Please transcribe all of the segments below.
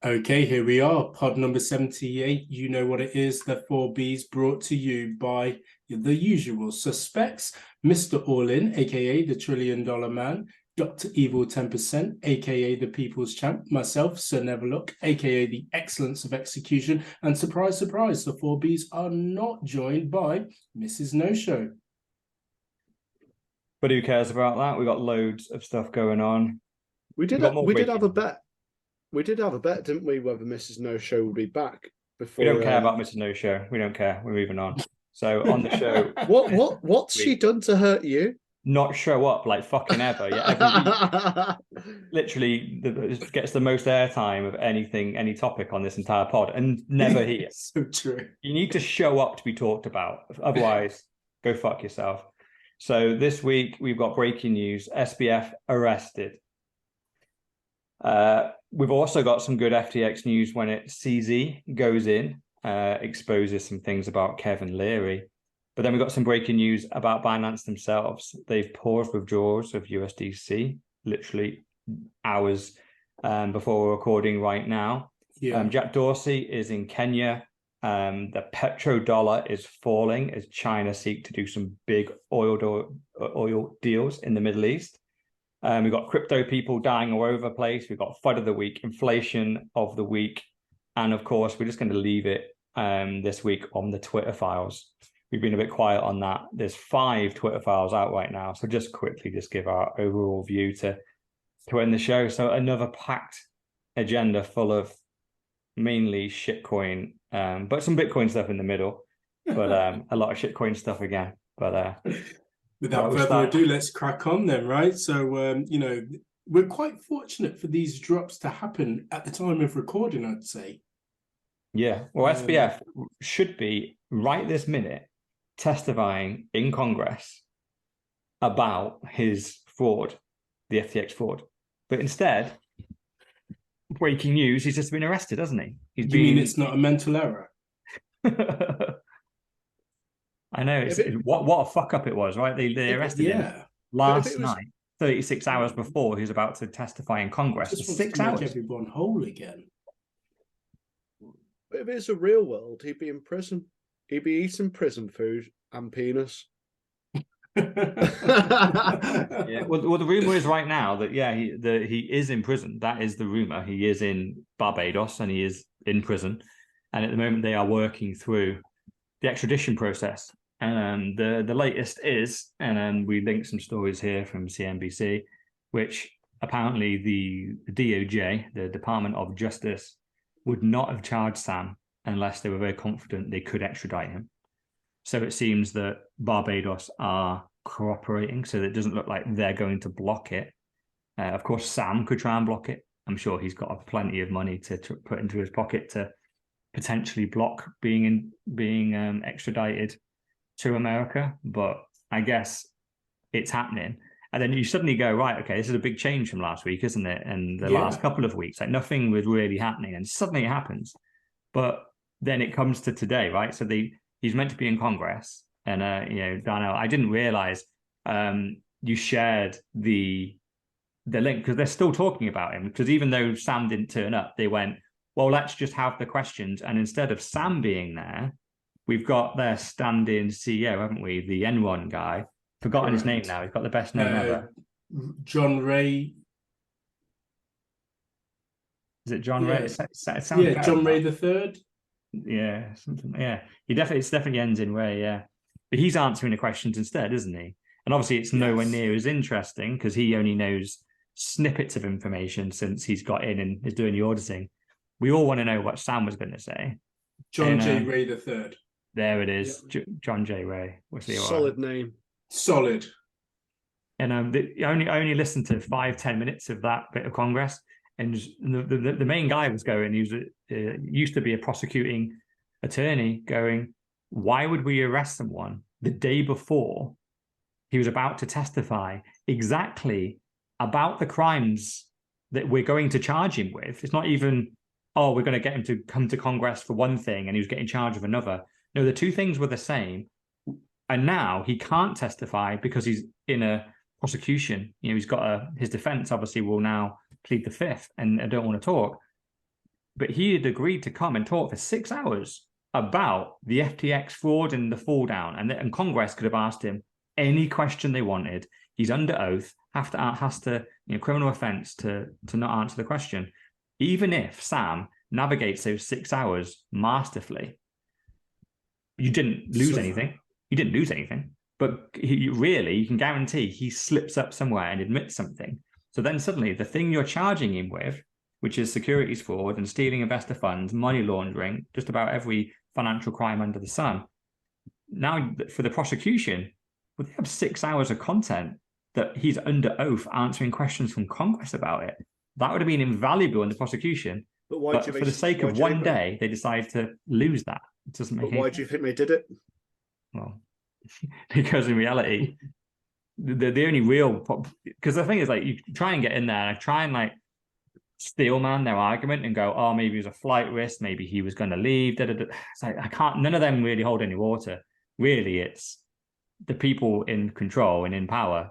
Okay, here we are, pod number 78. You know what it is, the 4Bs brought to you by the usual suspects, Mr. All-In, aka the $1 trillion man, Dr. Evil 10%, aka the People's Champ, myself, Sir Neverlook, aka the Excellence of Execution, and surprise, surprise, the 4Bs are not joined by Mrs. No-Show. But who cares about that? We got loads of stuff going on. We did have a bet. We did have a bet, didn't we, whether Mrs. No-Show would be back before. We don't care about Mrs. No-Show. We don't care. We're moving on. So on the show, what's she done to hurt you? Not show up like fucking ever. Yeah, every week, literally gets the most airtime of anything, any topic on this entire pod, and never here. So true. You need to show up to be talked about. Otherwise, go fuck yourself. So this week we've got breaking news: SBF arrested. We've also got some good FTX news when CZ goes in, exposes some things about Kevin Leary. But then we've got some breaking news about Binance themselves. They've paused withdrawals of USDC, literally hours before we're recording right now. Yeah. Jack Dorsey is in Kenya. The petrodollar is falling as China seek to do some big oil deals in the Middle East. We've got crypto people dying all over the place. We've got FUD of the week, inflation of the week. And of course, we're just going to leave it this week on the Twitter files. We've been a bit quiet on that. There's 5 Twitter files out right now. So just quickly, just give our overall view to end the show. So another packed agenda full of mainly shitcoin, but some Bitcoin stuff in the middle, but a lot of shitcoin stuff again. But without further ado, let's crack on then, right? So, we're quite fortunate for these drops to happen at the time of recording, I'd say. Yeah, well, SBF should be, right this minute, testifying in Congress about his fraud, the FTX fraud. But instead, breaking news, he's just been arrested, hasn't he? You mean it's not a mental error? I know. What a fuck up it was, right? They arrested him last night, 36 hours before he was about to testify in Congress. Just 6 hours. Make everyone whole again. But if it's a real world, he'd be in prison. He'd be eating prison food and penis. Yeah. Well, the rumor is right now that he is in prison. That is the rumor. He is in Barbados and he is in prison. And at the moment, they are working through the extradition process. And the latest is, and we linked some stories here from CNBC, which apparently the DOJ, the Department of Justice, would not have charged Sam unless they were very confident they could extradite him. So it seems that Barbados are cooperating, so that it doesn't look like they're going to block it. Of course, Sam could try and block it. I'm sure he's got plenty of money to put into his pocket to potentially block being extradited to America. But I guess it's happening. And then you suddenly go, right, okay, this is a big change from last week, isn't it? And the last couple of weeks, like nothing was really happening, and suddenly it happens. But then it comes to today, right? So he's meant to be in Congress, and Darnell, I didn't realize you shared the link because they're still talking about him. Because even though Sam didn't turn up, they went, well, let's just have the questions, and instead of Sam being there, we've got their stand-in CEO, haven't we? The Enron guy. Forgotten his name now. He's got the best name ever. John Ray. Is it John Ray? John Ray the Third. Yeah, something. Yeah, it definitely ends in Ray. Yeah, but he's answering the questions instead, isn't he? And obviously, it's nowhere near as interesting because he only knows snippets of information since he's got in and is doing the auditing. We all want to know what Sam was going to say. John J. Ray the Third. There it is, John J. Ray. What's the solid name? Solid. And I only listened to 5-10 minutes of that bit of Congress, and the main guy was going. He was used to be a prosecuting attorney, going, "Why would we arrest someone the day before he was about to testify exactly about the crimes that we're going to charge him with? It's not even, oh, we're going to get him to come to Congress for one thing, and he was getting charged with another. No, the two things were the same." And now he can't testify because he's in a prosecution. He's got his defense obviously will now plead the fifth and I don't want to talk. But he had agreed to come and talk for 6 hours about the FTX fraud and the fall down, and Congress could have asked him any question they wanted. He's under oath, has to criminal offense to not answer the question. Even if Sam navigates those 6 hours masterfully, you didn't lose anything. You didn't lose anything. But you can guarantee he slips up somewhere and admits something. So then suddenly the thing you're charging him with, which is securities fraud and stealing investor funds, money laundering, just about every financial crime under the sun. Now, for the prosecution, well, they have 6 hours of content that he's under oath answering questions from Congress about it. That would have been invaluable in the prosecution. But for the sake of one day, they decided to lose that. It doesn't make. But why do you think they did it? Well, because in reality, the only real, because the thing is, like, you try and get in there and try and like steel man their argument and go, oh, maybe it was a flight risk, maybe he was going to leave. It's like, I can't. None of them really hold any water. Really, it's the people in control and in power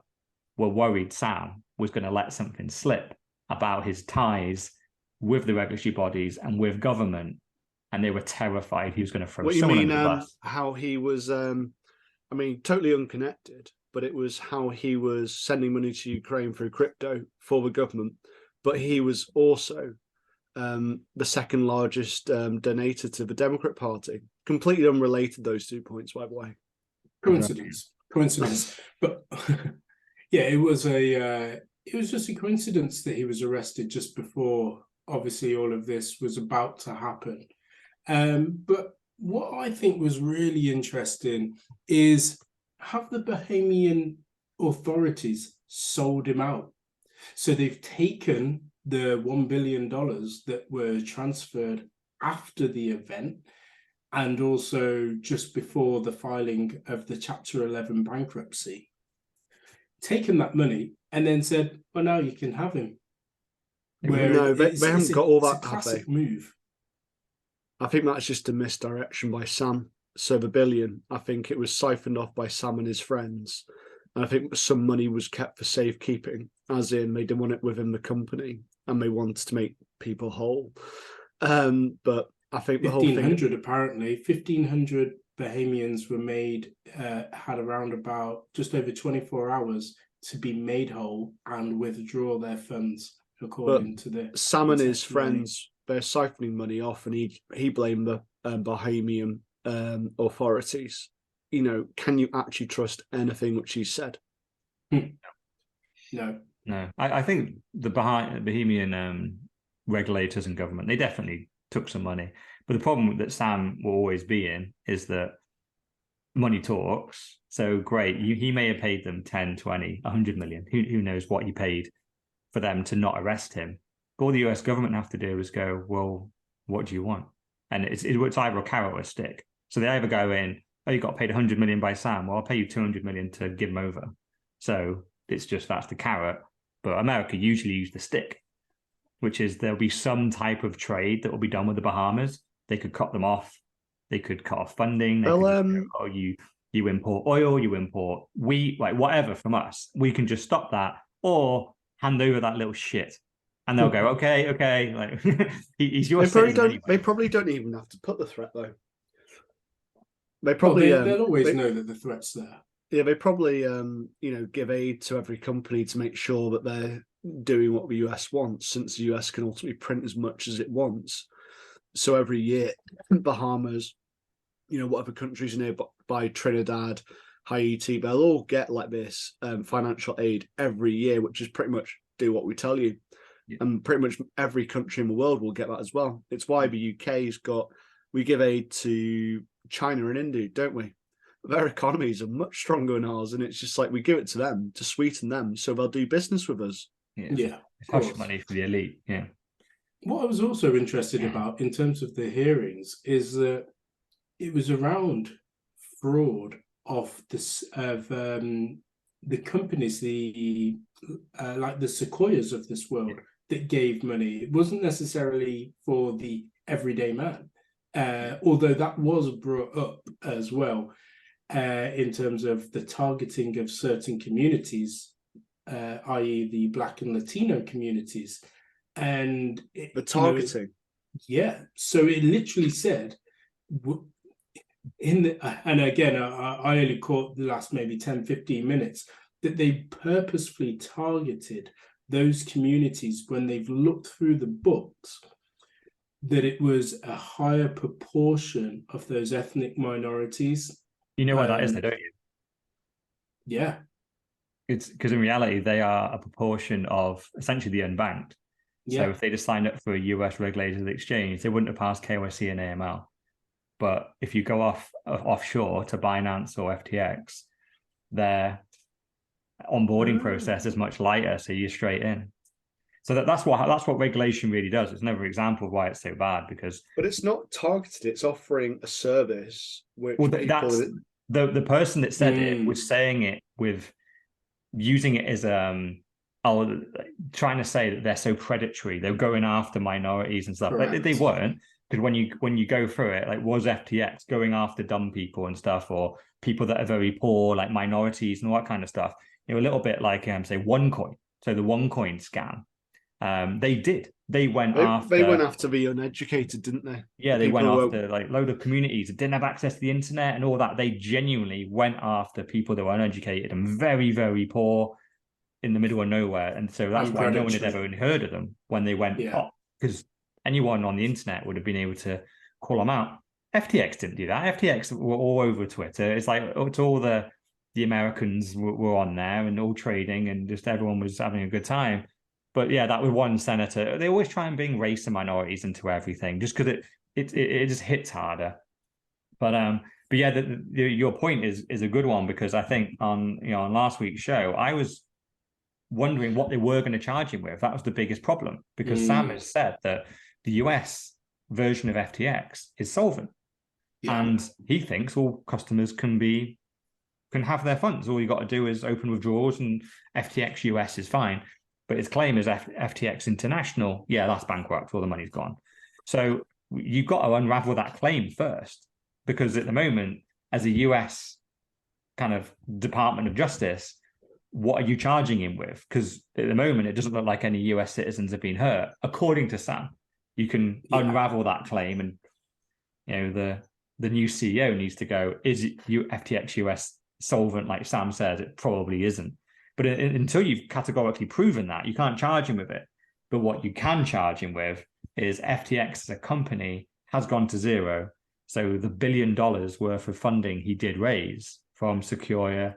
were worried Sam was going to let something slip about his ties with the regulatory bodies and with government, and they were terrified he was going to throw someone under the bus. How he was, totally unconnected, but it was how he was sending money to Ukraine through crypto for the government. But he was also the second largest donator to the Democrat Party. Completely unrelated, those 2 points, by the way. Coincidence. But yeah, it was just a coincidence that he was arrested just before, obviously, all of this was about to happen. But what I think was really interesting is, have the Bahamian authorities sold him out? So they've taken the $1 billion that were transferred after the event, and also just before the filing of the Chapter 11 bankruptcy, taken that money and then said, well, now you can have him. No, they haven't got all that, it's a classic have they? move. I think that's just a misdirection by Sam. So the billion, I think it was siphoned off by Sam and his friends. And I think some money was kept for safekeeping, as in they didn't want it within the company and they wanted to make people whole. But I think the whole thing... 1,500 apparently, 1,500 Bahamians were had around about just over 24 hours to be made whole and withdraw their funds, according to the... Sam and his friends, they're siphoning money off, and he blamed the Bahamian authorities. Can you actually trust anything which he said? No. I think the Bahamian regulators and government, they definitely took some money. But the problem that Sam will always be in is that money talks. So great, he may have paid them 10, 20, 100 million. Who knows what he paid for them to not arrest him. But all the US government have to do is go, well, what do you want? And it's either a carrot or a stick. So they either go in, oh, you got paid 100 million by Sam. Well, I'll pay you 200 million to give him over. So it's just, that's the carrot. But America usually use the stick, which is there'll be some type of trade that will be done with the Bahamas. They could cut them off. They could cut off funding. They could go, you import oil, you import wheat, like whatever from us. We can just stop that or hand over that little shit. And they'll go, okay. Like he's your citizen. They probably don't even have to put the threat though. They probably they'll always know that the threat's there. Yeah, they probably give aid to every company to make sure that they're doing what the US wants, since the US can ultimately print as much as it wants. So every year, Bahamas, whatever countries nearby, Trinidad, Haiti, they'll all get like this financial aid every year, which is pretty much do what we tell you. Yeah. And pretty much every country in the world will get that as well. It's why the UK's we give aid to China and India, don't we? Their economies are much stronger than ours, and it's just like we give it to them to sweeten them so they'll do business with us. Yeah. It's hush money for the elite. Yeah. What I was also interested about in terms of the hearings is that it was around fraud of the companies, like the Sequoias of this world, that gave money. It wasn't necessarily for the everyday man, although that was brought up as well in terms of the targeting of certain communities, i.e. the Black and Latino communities. And the targeting. Yeah. So it literally said in the, and again, I only caught the last maybe 10, 15 minutes, that they purposefully targeted those communities when they've looked through the books, that it was a higher proportion of those ethnic minorities. You know why that is, though, don't you? Yeah. It's because in reality, they are a proportion of essentially the unbanked. So if they just signed up for a US regulated exchange, they wouldn't have passed KYC and AML. But if you go offshore to Binance or FTX, their onboarding process is much lighter, so you're straight in. So that's what regulation really does. It's another example of why it's so bad, because. But it's not targeted. It's offering a service which that's the person that said it was saying it with using it as trying to say that they're so predatory. They're going after minorities and stuff. Like, they weren't, because when you go through it, like, was FTX going after dumb people and stuff, or people that are very poor, like minorities and all that kind of stuff? You know, a little bit like say OneCoin. So the OneCoin scam. They went after the uneducated, didn't they? Yeah, they went after like load of communities that didn't have access to the internet and all that. They genuinely went after people that were uneducated and very, very poor in the middle of nowhere. And so that's why no one had ever heard of them when they went up, because anyone on the internet would have been able to call them out. FTX didn't do that. FTX were all over Twitter. It's like it's all the Americans were on there and all trading, and just everyone was having a good time. But yeah, that was one senator. They always try and bring race and minorities into everything, just because it just hits harder. But yeah, your point is a good one, because I think on last week's show, I was wondering what they were going to charge him with. That was the biggest problem, because Sam has said that the US version of FTX is solvent, and he thinks all customers can have their funds. All you got to do is open withdrawals, and FTX US is fine. But his claim is FTX International, that's bankrupt, all the money's gone. So you've got to unravel that claim first, because at the moment, as a US kind of Department of Justice, what are you charging him with? Because at the moment, it doesn't look like any US citizens have been hurt. According to Sam, you can unravel that claim, and the new CEO needs to go, is FTX US solvent like Sam says? It probably isn't. But until you've categorically proven that, you can't charge him with it. But what you can charge him with is FTX as a company has gone to zero. So the $1 billion worth of funding he did raise from Sequoia,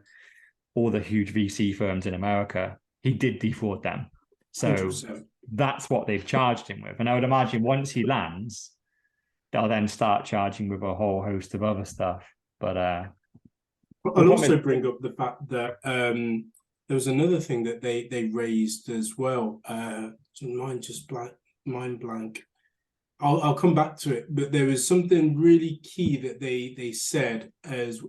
all the huge VC firms in America, he did defraud them. So 100%. That's what they've charged him with. And I would imagine once he lands, they'll then start charging with a whole host of other stuff. But I'll also bring up the fact that there was another thing that they raised as well. Mind blank. I'll come back to it. But there was something really key that they said as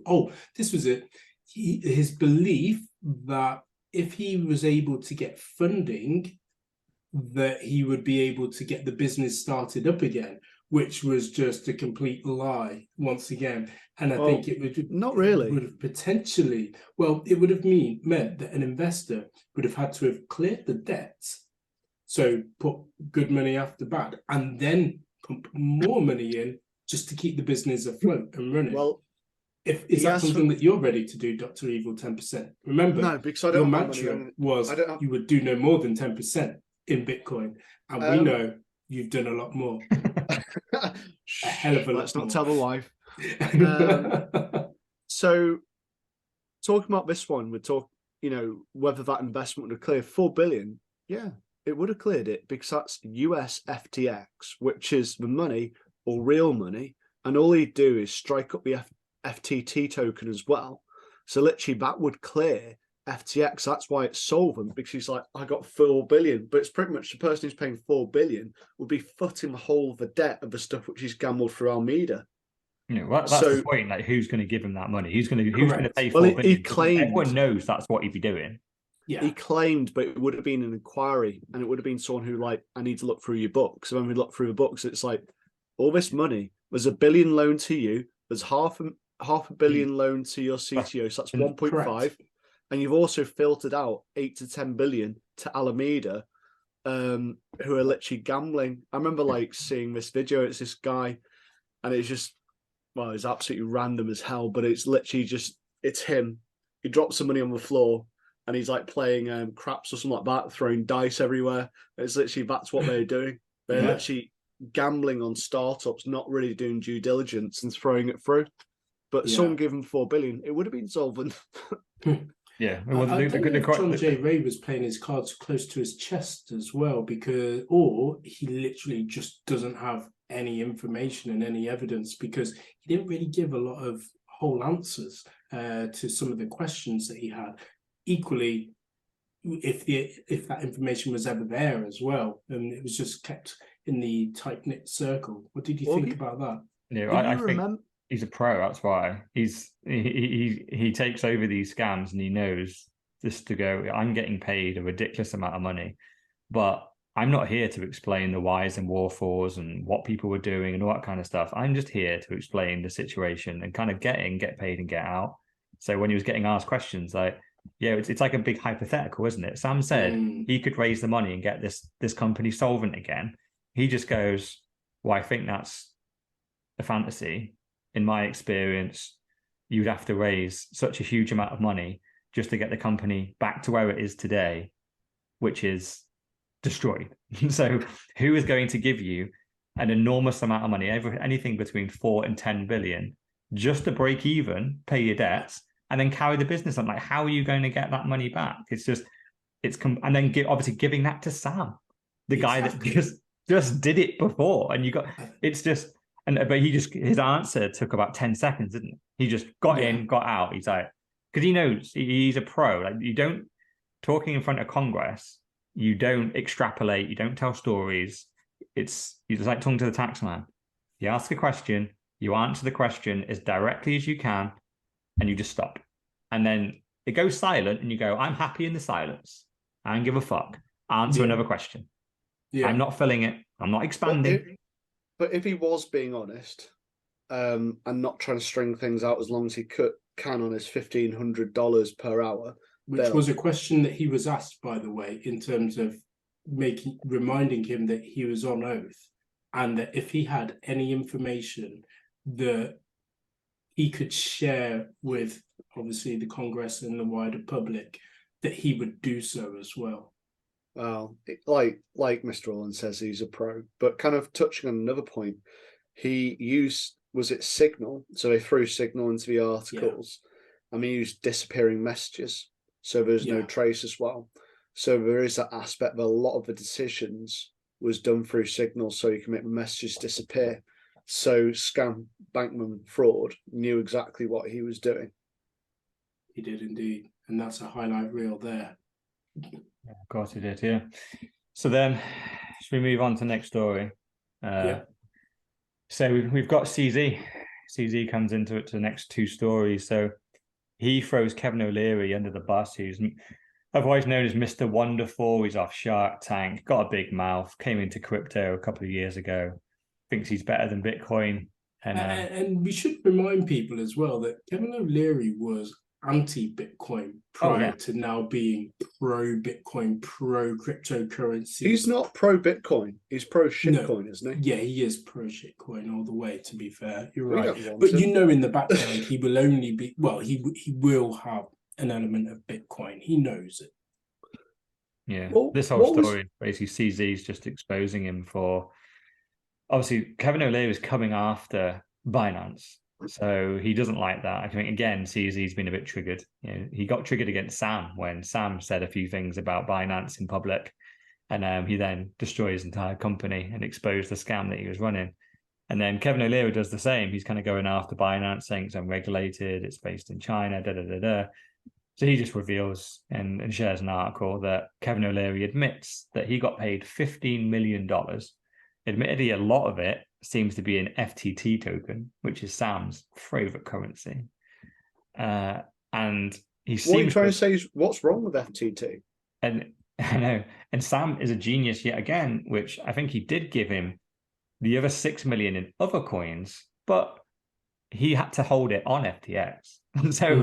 this was it. His belief that if he was able to get funding, that he would be able to get the business started up again, which was just a complete lie once again. And I think it would not really would have potentially, it would have meant that an investor would have had to have cleared the debts, so put good money after bad, and then pump more money in just to keep the business afloat and running. Well, is that something that you're ready to do, Dr. Evil? 10%. Remember, no, because I don't your mantra was you would do no more than 10% in Bitcoin, and we know you've done a lot more. A hell of a lot. Let's not tell the wife. So talking about this one, we're talking, whether that investment would have cleared $4 billion. Yeah, it would have cleared it, because that's US FTX, which is the money or real money. And all he'd do is strike up the FTT token as well. So literally that would clear FTX. That's why it's solvent, because he's like, I got $4 billion, but it's pretty much the person who's paying $4 billion would be footing the whole of the debt of the stuff which he's gambled for Alameda. That's the point. Like, who's going to give him that money? Who's going to pay $4 billion? He claimed, everyone knows that's what he'd be doing. Yeah, he claimed, but it would have been an inquiry, and it would have been someone who I need to look through your books. So when we look through the books, it's like all this money. There's $1 billion loan to you. There's half a billion loan to your CTO. So that's 1.5. And you've also filtered out 8 to 10 billion to Alameda. who are literally gambling. I remember like seeing this video. It's this guy, and it's just, well, it's absolutely random as hell, but it's literally just, it's him. He drops some money on the floor and he's like playing craps or something like that, throwing dice everywhere. It's literally, that's what they're doing. They're literally gambling on startups, not really doing due diligence and throwing it through. But someone gave him 4 billion, it would have been solvent. Yeah, well, I don't know if John J. Ray was playing his cards close to his chest as well, because, or he literally just doesn't have any information and any evidence, because he didn't really give a lot of whole answers to some of the questions that he had. Equally, if that information was ever there as well, and it was just kept in the tight-knit circle. What did you think about that? Yeah, I think he's a pro. That's why he takes over these scams, and he knows just to go, I'm getting paid a ridiculous amount of money, but I'm not here to explain the whys and wherefores and what people were doing and all that kind of stuff. I'm just here to explain the situation and kind of get paid and get out. So when he was getting asked questions, like, yeah, it's like a big hypothetical, isn't it? Sam said he could raise the money and get this company solvent again. He just goes, well, I think that's a fantasy. In my experience, you'd have to raise such a huge amount of money just to get the company back to where it is today, which is destroyed. So who is going to give you an enormous amount of money, anything between 4 and 10 billion, just to break even, pay your debts, and then carry the business on? Like, how are you going to get that money back? And then obviously giving that to Sam, the guy that just did it before. And but his answer took about 10 seconds, didn't it? He just got in, got out. He's like, because he knows he's a pro. Like, you don't, talking in front of Congress, you don't extrapolate, you don't tell stories. It's like talking to the tax man. You ask a question, you answer the question as directly as you can, and you just stop. And then it goes silent, and you go, I'm happy in the silence. I don't give a fuck. Answer another question. I'm not filling it. I'm not expanding. But if he was being honest, and not trying to string things out as long as he can on his $1,500 per hour, which was a question that he was asked, by the way, in terms of reminding him that he was on oath, and that if he had any information that he could share with, obviously, the Congress and the wider public, that he would do so as well. Well, like Mr. Olin says, he's a pro. But kind of touching on another point, he used, was it Signal? So they threw Signal into the articles, and he used disappearing messages. So there's no trace as well. So there is that aspect that a lot of the decisions was done through Signal, so you can make the messages disappear. So scam, bankman, fraud knew exactly what he was doing. He did indeed. And that's a highlight reel there. Yeah, of course he did, yeah. So then, should we move on to the next story? So we've got CZ. CZ comes into it to the next two stories. So he throws Kevin O'Leary under the bus, who's otherwise known as Mr. Wonderful. He's off Shark Tank, got a big mouth, came into crypto a couple of years ago, thinks he's better than Bitcoin. And we should remind people as well that Kevin O'Leary was anti-Bitcoin prior to now being pro-Bitcoin, pro-cryptocurrency. He's not pro-Bitcoin. He's pro-shitcoin, isn't he? Yeah, he is pro-shitcoin all the way, to be fair. You're right. But you know, in the background, he will only be, well, he will have an element of Bitcoin. He knows it. Yeah, this whole story basically CZ's just exposing him for, obviously, Kevin O'Leary is coming after Binance. So he doesn't like that. I think, again, CZ's been a bit triggered. You know, he got triggered against Sam when Sam said a few things about Binance in public, and he then destroyed his entire company and exposed the scam that he was running. And then Kevin O'Leary does the same. He's kind of going after Binance, saying it's unregulated, it's based in China, So he just reveals and shares an article that Kevin O'Leary admits that he got paid $15 million. Admittedly, a lot of it seems to be an FTT token, which is Sam's favorite currency. And he seems... What are you trying to say is, what's wrong with FTT? And I know. And Sam is a genius yet again, which I think he did give him the other 6 million in other coins, but he had to hold it on FTX. And so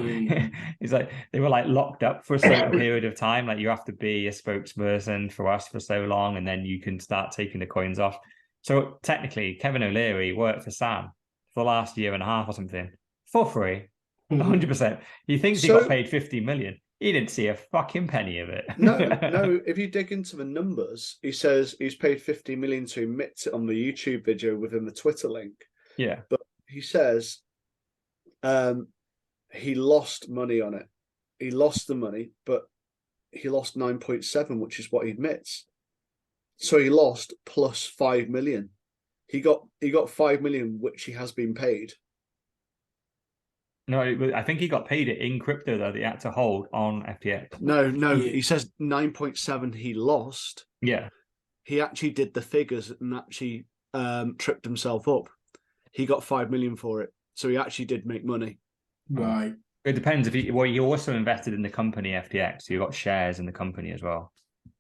he's like, they were like locked up for a certain period of time. Like, you have to be a spokesperson for us for so long, and then you can start taking the coins off. So technically, Kevin O'Leary worked for Sam for the last year and a half or something for free, 100%. He thinks he got paid 50 million. He didn't see a fucking penny of it. No. If you dig into the numbers, he says he's paid 50 million to admit it on the YouTube video within the Twitter link. Yeah. But he says he lost money on it. He lost the money, but he lost 9.7, which is what he admits. So he lost plus 5 million. He got 5 million, which he has been paid. No, I think he got paid it in crypto though. That he had to hold on FTX. No. He says 9.7 he lost. Yeah. He actually did the figures and actually tripped himself up. He got 5 million for it, so he actually did make money. Right. It depends if he also invested in the company FTX, so you got shares in the company as well.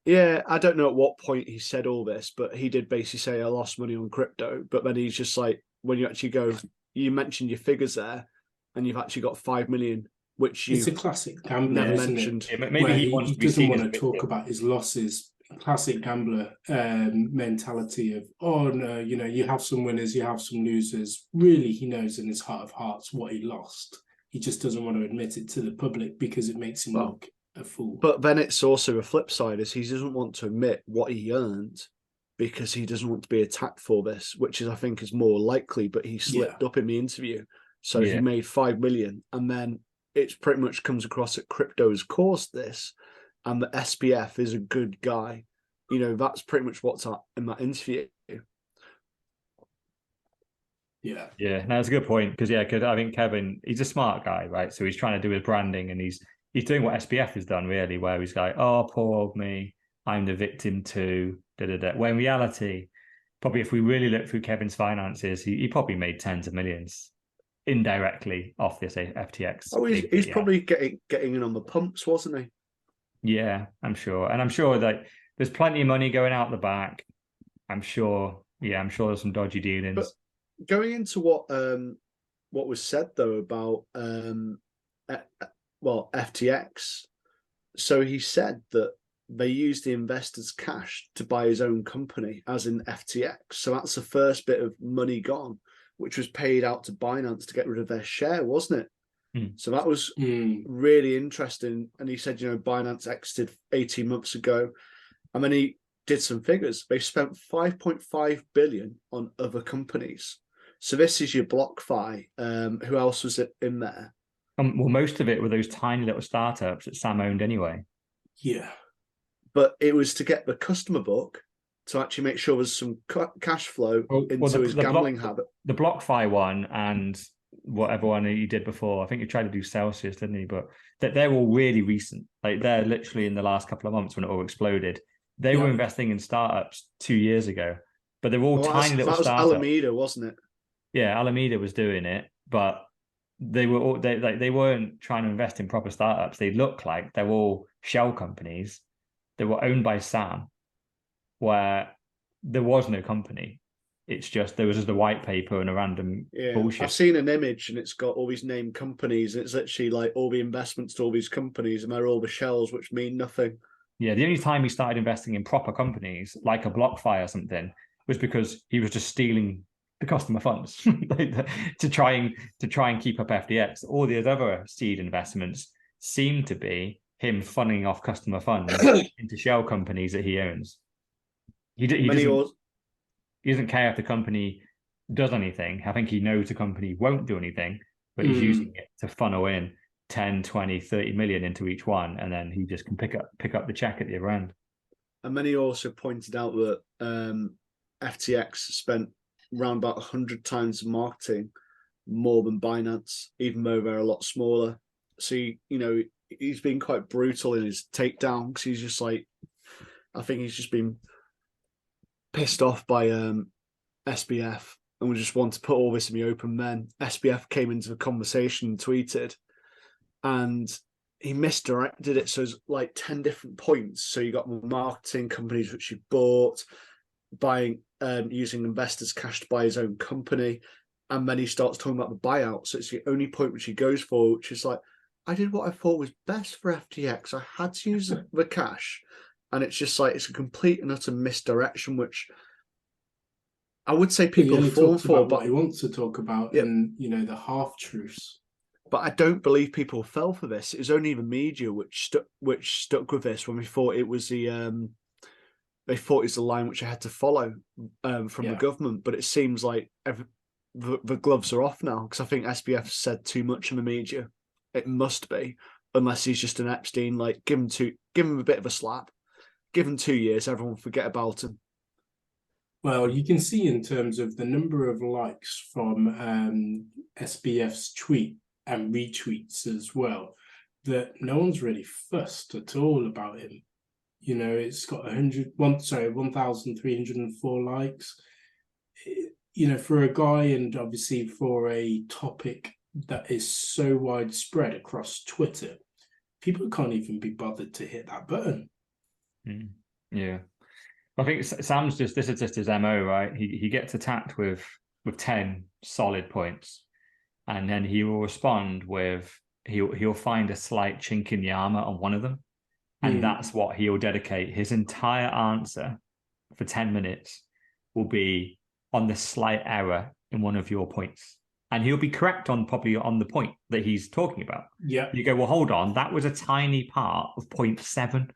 Yeah, I don't know at what point he said all this, but he did basically say I lost money on crypto. But then he's just like, when you actually go, you mentioned your figures there, and you've actually got 5 million, which you it's a classic gambler, never isn't mentioned. it? Yeah, maybe Where he wants to be doesn't seen want as to a talk victim. about his losses. Classic gambler mentality of, oh no, you have some winners, you have some losers. Really, he knows in his heart of hearts what he lost. He just doesn't want to admit it to the public because it makes him look a fool. But then it's also a flip side, is he doesn't want to admit what he earned because he doesn't want to be attacked for this, which is, I think, is more likely. But he slipped up in the interview, so he made 5 million, and then it pretty much comes across that crypto has caused this, and the SBF is a good guy. That's pretty much what's in that interview. Yeah. Yeah, no, that's a good point because I think Kevin, he's a smart guy, right? So he's trying to do his branding, and he's doing what SBF has done, really, where he's like, oh, poor old me, I'm the victim too, Where in reality, probably if we really look through Kevin's finances, he probably made tens of millions indirectly off this FTX. Oh, he's probably getting in on the pumps, wasn't he? Yeah, I'm sure. And I'm sure that there's plenty of money going out the back. I'm sure there's some dodgy dealings. But going into what was said though about FTX, so he said that they used the investors' cash to buy his own company, as in FTX. So that's the first bit of money gone, which was paid out to Binance to get rid of their share, wasn't it? So that was really interesting. And he said, Binance exited 18 months ago. And then he did some figures. They've spent 5.5 billion on other companies. So this is your BlockFi. Who else was in there? Well, most of it were those tiny little startups that Sam owned anyway. Yeah. But it was to get the customer book to actually make sure there's some cash flow into his gambling habit. The BlockFi one and whatever one he did before, I think he tried to do Celsius, didn't he? But they're all really recent. Like, they're literally in the last couple of months when it all exploded. They were investing in startups 2 years ago, but they're all tiny little startups. That was Alameda, wasn't it? Yeah, Alameda was doing it, but they weren't trying to invest in proper startups. They look like they're all shell companies. They were owned by Sam, where there was no company. It's just there was just a white paper and a random bullshit. I've seen an image and it's got all these named companies. And it's literally like all the investments to all these companies, and they're all the shells, which mean nothing. Yeah, the only time he started investing in proper companies like a BlockFi or something was because he was just stealing the customer funds to try and keep up FTX. All the other seed investments seem to be him funneling off customer funds into shell companies that he owns. He doesn't care if the company does anything. I think he knows the company won't do anything, but he's using it to funnel in 10, 20, 30 million into each one, and then he just can pick up the check at the other end. And then he also pointed out that FTX spent around about 100 times marketing more than Binance, even though they're a lot smaller. So, he's been quite brutal in his takedown because he's just like, I think he's just been pissed off by SBF and we just want to put all this in the open. Then SBF came into the conversation and tweeted, and he misdirected it. So it's like 10 different points. So you got marketing companies which you bought, buying, using investors' cash to buy his own company. And then he starts talking about the buyout. So it's the only point which he goes for, which is like, I did what I thought was best for FTX. I had to use the cash. And it's just like, it's a complete and utter misdirection, which I would say people he have fallen talks for, about but what he wants to talk about, yeah, and the half truths. But I don't believe people fell for this. It was only the media which stuck with this when we thought it was they thought it's the line which I had to follow from the government. But it seems like the gloves are off now, because I think SBF said too much in the media. It must be, unless he's just an Epstein. Like, give him a bit of a slap, give him 2 years, everyone forget about him. Well, you can see in terms of the number of likes from SBF's tweet and retweets as well, that no one's really fussed at all about him. It's got 1,304 likes. For a guy, and obviously for a topic that is so widespread across Twitter, people can't even be bothered to hit that button. Yeah. I think Sam's this is just his MO, right? He gets attacked with 10 solid points, and then he will respond with he'll find a slight chink in the armor on one of them, and that's what he'll dedicate his entire answer for 10 minutes will be on the slight error in one of your points, and he'll be correct probably on the point that he's talking about. Yeah, you go, well, hold on, that was a tiny part of point 7.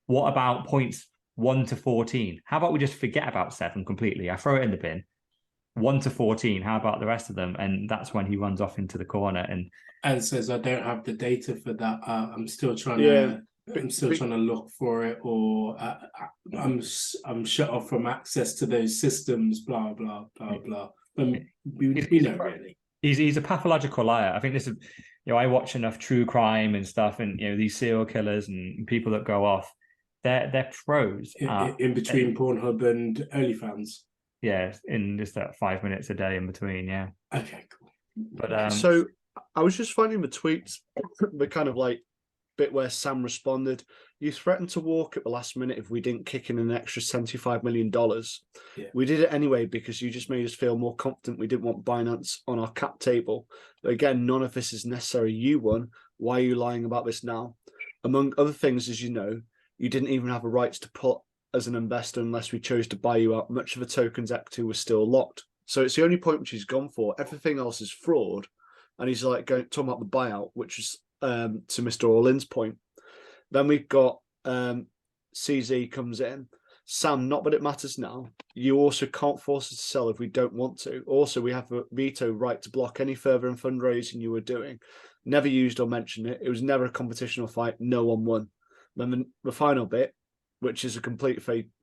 What about points 1 to 14? How about we just forget about 7 completely? I throw it in the bin. 1 to 14. How about the rest of them? And that's when he runs off into the corner and says, "I don't have the data for that. I'm still trying to look for it, or I'm shut off from access to those systems." Blah blah blah blah. We know really. He's a pathological liar. I think this is, I watch enough true crime and stuff, and these serial killers and people that go off. They're pros in between Pornhub and OnlyFans. Yeah, in just that 5 minutes a day in between. Yeah. Okay, cool. But so I was just finding the tweets, the kind of like bit where Sam responded, "You threatened to walk at the last minute if we didn't kick in an extra $75 million. Yeah. We did it anyway because you just made us feel more confident we didn't want Binance on our cap table. But again, none of this is necessary. You won. Why are you lying about this now? Among other things, as you know, you didn't even have a rights to put as an investor unless we chose to buy you out. Much of the token's equity was still locked." So it's the only point which he's gone for. Everything else is fraud. And he's like talking about the buyout, which is to Mr. Orlin's point. Then we've got CZ comes in. Sam, not that it matters now. You also can't force us to sell if we don't want to. Also, we have a veto right to block any further fundraising you were doing. Never used or mentioned it. It was never a competition or fight. No one won. Then the final bit, which is a complete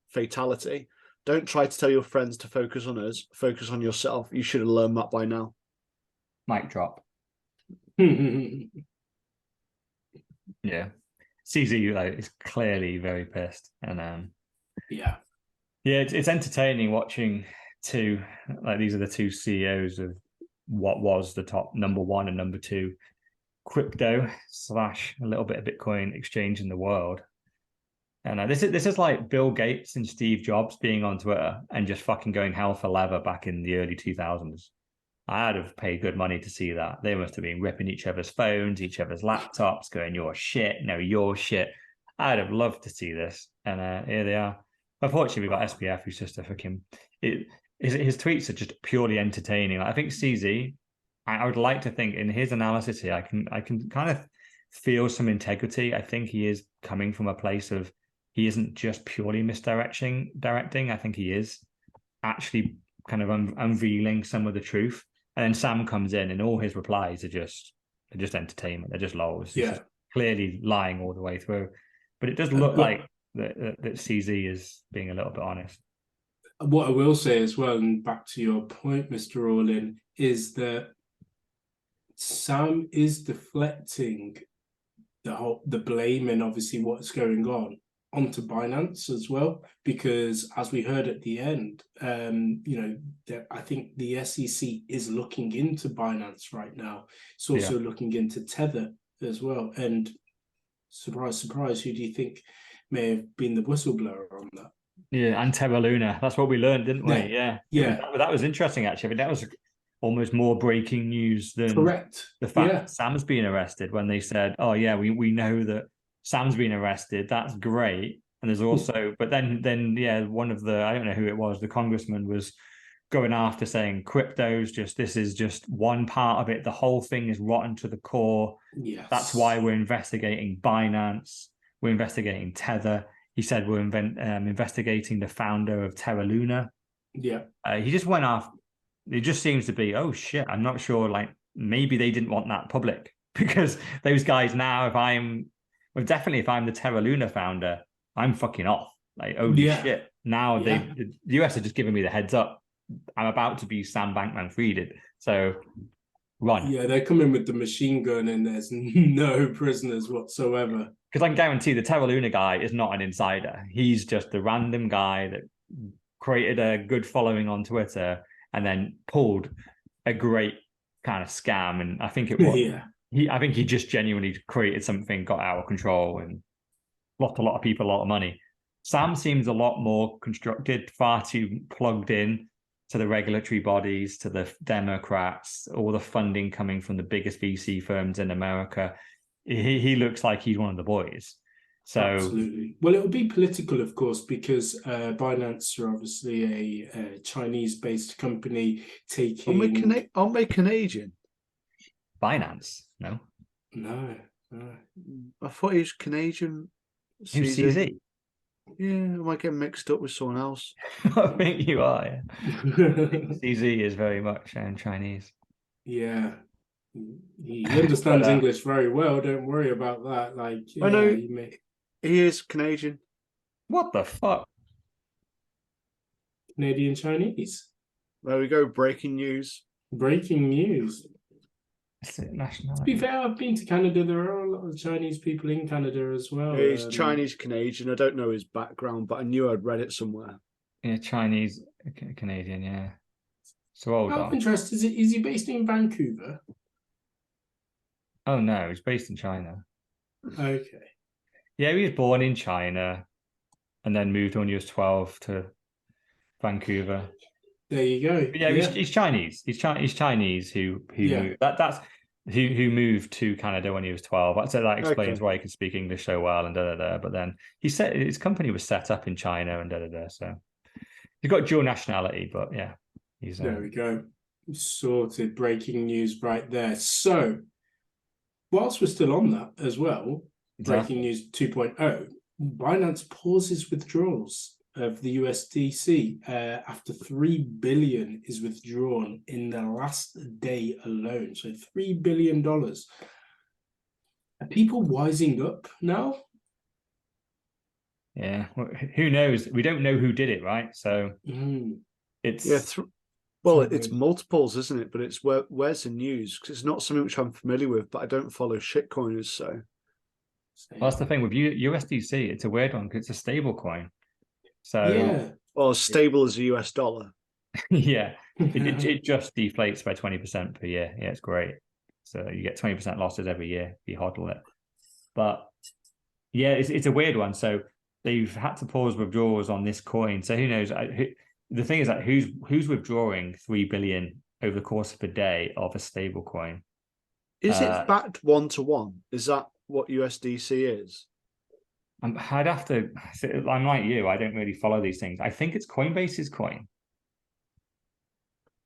fatality. Don't try to tell your friends to focus on us. Focus on yourself. You should have learned that by now. Mic drop. Yeah. CZ is clearly very pissed. And yeah, it's entertaining watching these are the two CEOs of what was the top number 1 and number 2 crypto / a little bit of Bitcoin exchange in the world. And this is like Bill Gates and Steve Jobs being on Twitter and just fucking going hell for leather back in the early 2000s. I'd have paid good money to see that. They must have been ripping each other's phones, each other's laptops, going, "You're shit, no, you're shit." I'd have loved to see this. And here they are. Unfortunately, we've got SBF, who's just a fucking... His tweets are just purely entertaining. I think CZ, I would like to think in his analysis here, I can kind of feel some integrity. I think he is coming from a place of, he isn't just purely misdirecting. I think he is actually kind of unveiling some of the truth. And then Sam comes in and all his replies are just entertainment. They're just lols. He's just clearly lying all the way through. But it does look like that CZ is being a little bit honest. What I will say as well, and back to your point, Mr. Orlin, is that Sam is deflecting the blame and obviously what's going on onto Binance as well, because as we heard at the end, I think the SEC is looking into Binance right now. It's also looking into Tether as well. And surprise, surprise, who do you think may have been the whistleblower on that? Yeah, and Terra Luna. That's what we learned, didn't we? Yeah. Yeah. That was interesting, actually. I mean, almost more breaking news than Correct. the fact Yeah. that Sam's being arrested. When they said, "Oh yeah, we know that Sam's been arrested," that's great. And there's also, but then yeah, one of the, I don't know who it was, the congressman was going after saying crypto's just, this is just one part of it. The whole thing is rotten to the core. Yes. That's why we're investigating Binance. We're investigating Tether. He said we're investigating the founder of Terra Luna. Yeah. He just went off. It just seems to be, oh shit, I'm not sure. Like maybe they didn't want that public because those guys now, if I'm the Terra Luna founder, I'm fucking off. Like, holy shit. Now the US are just giving me the heads up. I'm about to be Sam Bankman-Fried. So run. Yeah, they're coming with the machine gun and there's no prisoners whatsoever. Because I can guarantee the Terra Luna guy is not an insider. He's just a random guy that created a good following on Twitter and then pulled a great kind of scam. And I think it was, I think he just genuinely created something, got out of control and lost a lot of people a lot of money. Sam seems a lot more constructed, far too plugged in to the regulatory bodies, to the Democrats, all the funding coming from the biggest VC firms in America. He looks like he's one of the boys. So absolutely. Well, it will be political, of course, because Binance are obviously a Chinese-based company taking. Aren't they Canadian? Binance? No. No. I thought he was Canadian. Who's CZ? Yeah, am I getting mixed up with someone else? I think you are. Yeah. CZ is very much Chinese. Yeah. He understands English very well. Don't worry about that. Like, I know he is Canadian. What the fuck? Canadian Chinese. There we go. Breaking news. Breaking news. Nationality. To be fair, I've been to Canada. There are a lot of Chinese people in Canada as well. He's Chinese Canadian. I don't know his background, but I knew I'd read it somewhere. Yeah, Chinese Canadian. Yeah. So hold on. Out of interest, is he based in Vancouver? Oh no, he's based in China. Okay. Yeah, he was born in China, and then moved when he was 12 to Vancouver. There you go. But yeah, he's Chinese. He's Chinese who moved. That's who moved to Canada when he was 12. So that explains why he can speak English so well and da. But then he said his company was set up in China and da. So he's got dual nationality, but yeah, he's there we go. Sorted. Breaking news right there. So whilst we're still on that as well, breaking news 2.0, Binance pauses withdrawals of the USDC after $3 billion is withdrawn in the last day alone. So $3 billion. Are people wising up now? Yeah, well, who knows? We don't know who did it, right? So it's it's multiples, isn't it? But it's where's the news? Because it's not something which I'm familiar with, but I don't follow shitcoiners. So that's the thing with USDC. It's a weird one because it's a stable coin. So well, as stable as a US dollar. Yeah, it just deflates by 20% per year. Yeah, it's great. So you get 20% losses every year if you hodl it. But yeah, it's a weird one. So they've had to pause withdrawals on this coin. So who knows? The thing is that who's withdrawing 3 billion over the course of a day of a stable coin? Is it backed 1-to-1? Is that what USDC is? I'd have to. I'm like you. I don't really follow these things. I think it's Coinbase's coin.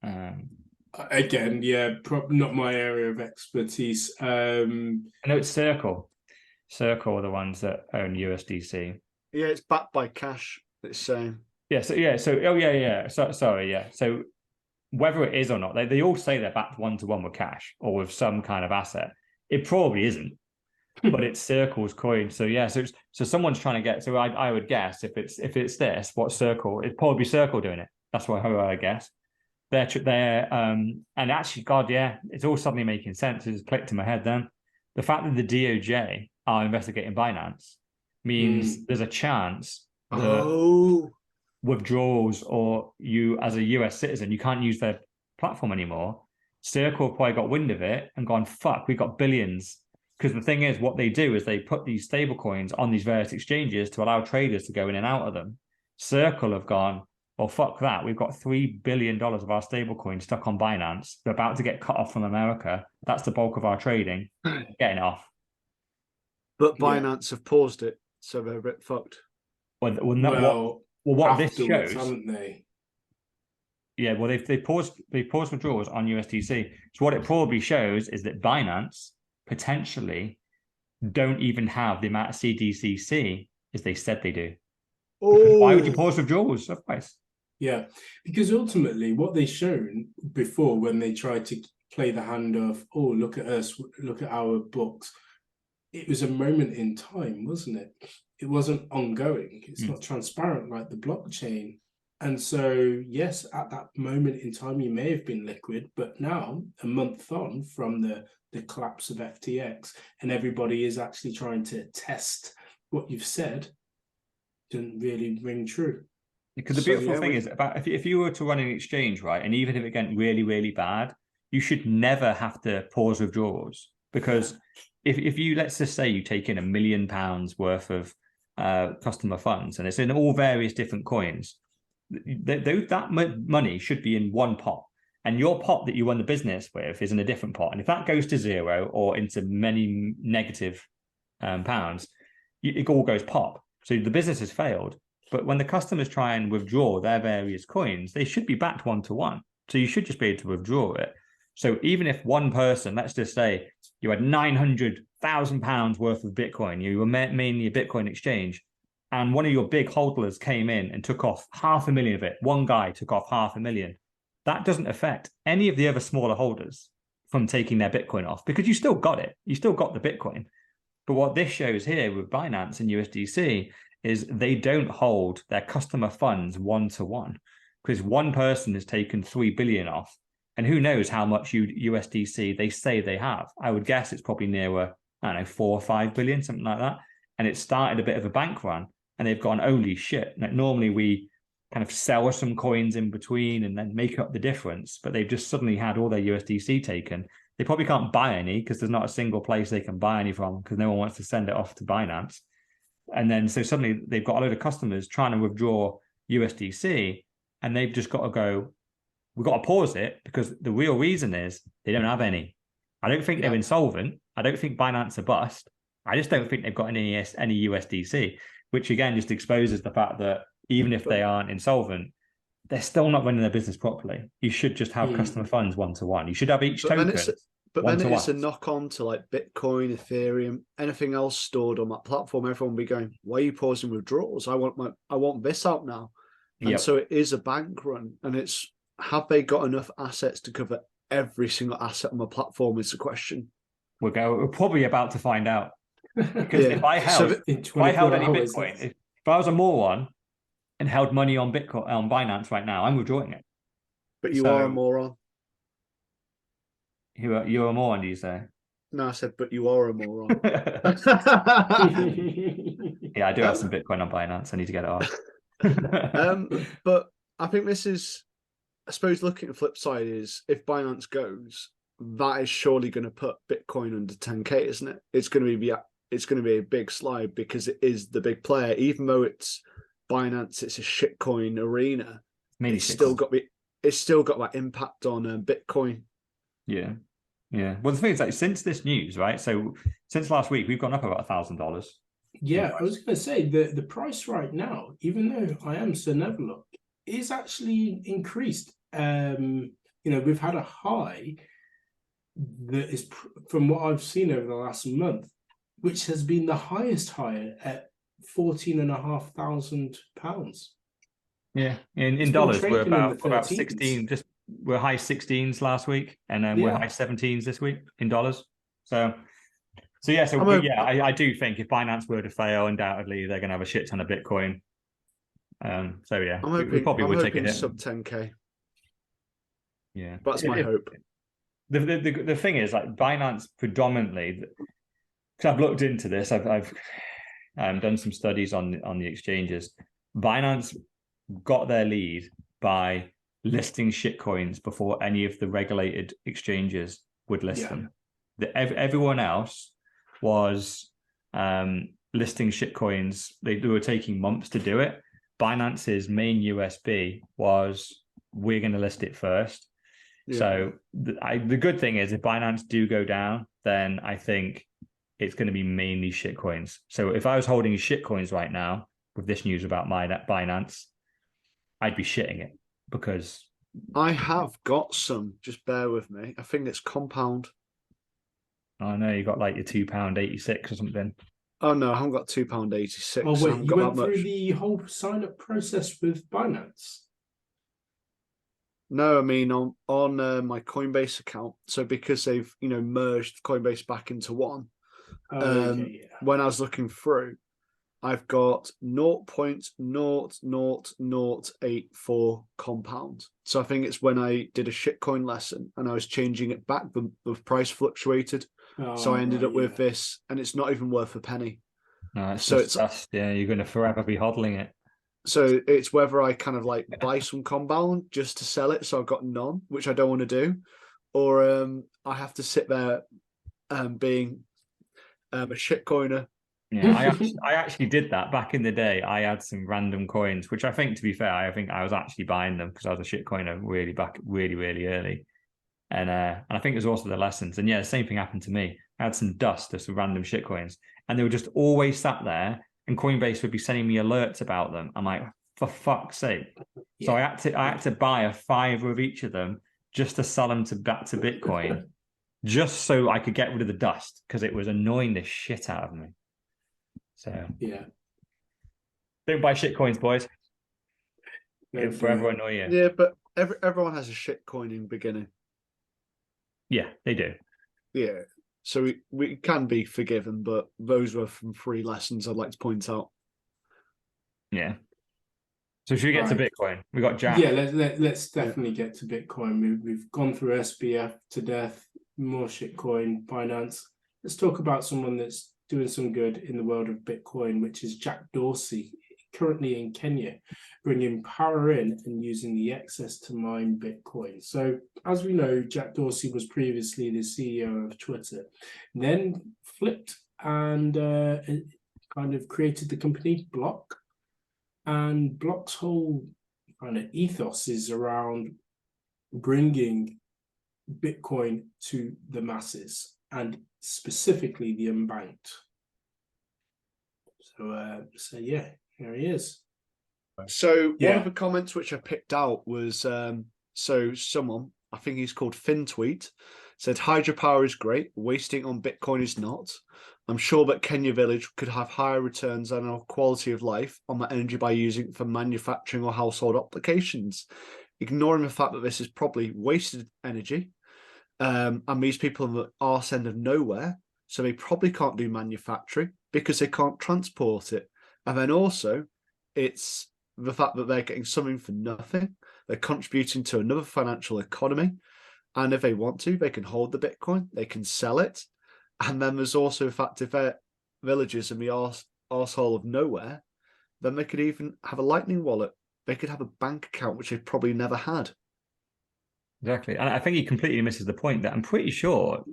Again, not my area of expertise. I know it's Circle. Circle are the ones that own USDC. Yeah, it's backed by cash. It's saying. So whether it is or not, they all say they're backed 1-to-1 with cash or with some kind of asset. It probably isn't. But it's Circle's coin, so yeah. So someone's trying to get. So I would guess if it's this, what Circle? It'd probably be Circle doing it. That's what I guess. They're and actually, God, yeah, it's all suddenly making sense. It just clicked in my head then. The fact that the DOJ are investigating Binance means there's a chance that withdrawals or you as a US citizen, you can't use their platform anymore. Circle probably got wind of it and gone, fuck, we've got billions. Because the thing is, what they do is they put these stable coins on these various exchanges to allow traders to go in and out of them. Circle have gone, well, fuck that. We've got $3 billion of our stablecoin stuck on Binance. They're about to get cut off from America. That's the bulk of our trading. Getting it off. But Binance have paused it, so they're a bit fucked. What this shows, haven't they? Yeah, well, they paused withdrawals on USDC. So what it probably shows is that Binance potentially don't even have the amount of CDCC as they said they do. Why would you pause withdrawals? Otherwise? Yeah, because ultimately what they've shown before when they tried to play the hand of, oh, look at us, look at our books, it was a moment in time, wasn't it? It wasn't ongoing. It's not transparent like the blockchain. And so, yes, at that moment in time, you may have been liquid, but now, a month on from the collapse of FTX, and everybody is actually trying to test what you've said, didn't really ring true. Because the beautiful thing is, about if you were to run an exchange, right, and even if it went really, really bad, you should never have to pause withdrawals. Because if you, let's just say you take in £1 million worth of customer funds, and it's in all various different coins, that money should be in one pot. And your pot that you run the business with is in a different pot. And if that goes to zero or into many negative pounds, it all goes pop. So the business has failed. But when the customers try and withdraw their various coins, they should be backed one-to-one. So you should just be able to withdraw it. So even if one person, let's just say you had £900,000 worth of Bitcoin, you were mainly a Bitcoin exchange, and one of your big holders came in and took off 500,000 of it. One guy took off 500,000. That doesn't affect any of the other smaller holders from taking their Bitcoin off because you still got it. You still got the Bitcoin. But what this shows here with Binance and USDC is they don't hold their customer funds one-to-one because one person has taken 3 billion off. And who knows how much USDC they say they have. I would guess it's probably nearer, I don't know, 4 or 5 billion, something like that. And it started a bit of a bank run and they've gone, holy shit. Like, normally we kind of sell some coins in between and then make up the difference. But they've just suddenly had all their USDC taken. They probably can't buy any because there's not a single place they can buy any from because no one wants to send it off to Binance. And then so suddenly they've got a load of customers trying to withdraw USDC and they've just got to go, we've got to pause it because the real reason is they don't have any. I don't think they're insolvent. I don't think Binance are bust. I just don't think they've got any USDC, which again just exposes the fact that even if they aren't insolvent, they're still not running their business properly. You should just have customer funds one-to-one. You should have each token. Then it's a knock on to like Bitcoin, Ethereum, anything else stored on that platform. Everyone will be going, why are you pausing withdrawals? I want this out now. And so it is a bank run. And it's, have they got enough assets to cover every single asset on the platform is the question. We're probably about to find out. Because if I held any Bitcoin, if I was a moron and held money on Bitcoin on Binance right now, I'm withdrawing it. But you are a moron. You're a moron, do you say? No, I said, but you are a moron. Yeah, I do have some Bitcoin on Binance. I need to get it off. But I think this is, I suppose, looking at the flip side is if Binance goes, that is surely going to put Bitcoin under 10K, isn't it? It's going to be a big slide because it is the big player, even though it's Binance, it's a shitcoin arena. It's still got that impact on Bitcoin. Yeah. Well, the thing is, like, since this news, right? So since last week, we've gone up about $1,000. Yeah, I was going to say the price right now, even though I am Sir Neverlook, is actually increased. We've had a high that is, from what I've seen over the last month, which has been the highest high at £14,500. Yeah, in dollars, we're about 16. We're high 16s last week, and then we're high 17s this week in dollars. I do think if Binance were to fail, undoubtedly they're going to have a shit ton of Bitcoin. We probably would take a hit. Sub 10K. Yeah, that's my hope. The thing is, like, Binance predominantly, because I've looked into this, I've done some studies on the exchanges. Binance got their lead by listing shitcoins before any of the regulated exchanges would list them. Everyone else was listing shitcoins. They were taking months to do it, Binance's main USB was, we're going to list it first. Yeah. So the good thing is, if Binance do go down, then I think it's going to be mainly shitcoins. So if I was holding shitcoins right now with this news about my Binance, I'd be shitting it, because I have got some. Just bear with me. I think it's Compound. I know you got like your £2.86 or something. Oh no, I haven't got £2.86. Oh I wait, haven't you got went that through much. the whole sign-up process with Binance? No, I mean on my Coinbase account. So because they've merged Coinbase back into one, Okay, yeah. when I was looking through, I've got 0.00084 Compound. So I think it's when I did a shitcoin lesson and I was changing it back, the price fluctuated. So I ended up with this, and it's not even worth a penny. No, it's So just dust. Yeah, you're going to forever be hodling it. So it's whether I kind of like buy some Compound just to sell it, so I've got none, which I don't want to do, or I have to sit there being a shitcoiner. Yeah, I actually did that back in the day. I had some random coins, which I think, to be fair, I think I was actually buying them because I was a shitcoiner really early. And I think it was also the lessons. And yeah, the same thing happened to me. I had some dust of some random shitcoins, and they were just always sat there, and Coinbase would be sending me alerts about them. I'm like, for fuck's sake. Yeah. So I had to buy a $5 of each of them just to sell them back to Bitcoin, just so I could get rid of the dust, because it was annoying the shit out of me. So yeah, don't buy shitcoins, boys. It'll forever annoy you. Yeah, but everyone has a shitcoining beginning. Yeah, they do. Yeah, so we can be forgiven, but those were from free lessons, I'd like to point out. Yeah. So should we get to Bitcoin? We got Jack. Yeah, let's definitely get to Bitcoin. We've gone through SBF to death, more shitcoin, Binance. Let's talk about someone that's doing some good in the world of Bitcoin, which is Jack Dorsey, currently in Kenya, bringing power in and using the excess to mine Bitcoin. So as we know, Jack Dorsey was previously the CEO of Twitter, then flipped and kind of created the company Block. And Block's whole kind of ethos is around bringing Bitcoin to the masses, and specifically the unbanked. So yeah, here he is. So one of the comments which I picked out was so someone, I think he's called FinTweet, said hydropower is great, wasting on Bitcoin is not. I'm sure that Kenya Village could have higher returns and a quality of life on that energy by using it for manufacturing or household applications, ignoring the fact that this is probably wasted energy. And these people are on the arse end of nowhere, so they probably can't do manufacturing because they can't transport it. And then also, it's the fact that they're getting something for nothing. They're contributing to another financial economy. And if they want to, they can hold the Bitcoin, they can sell it. And then there's also the fact if they're villages in the arsehole of nowhere, then they could even have a Lightning wallet. They could have a bank account, which they've probably never had. Exactly. And I think he completely misses the point that I'm pretty sure,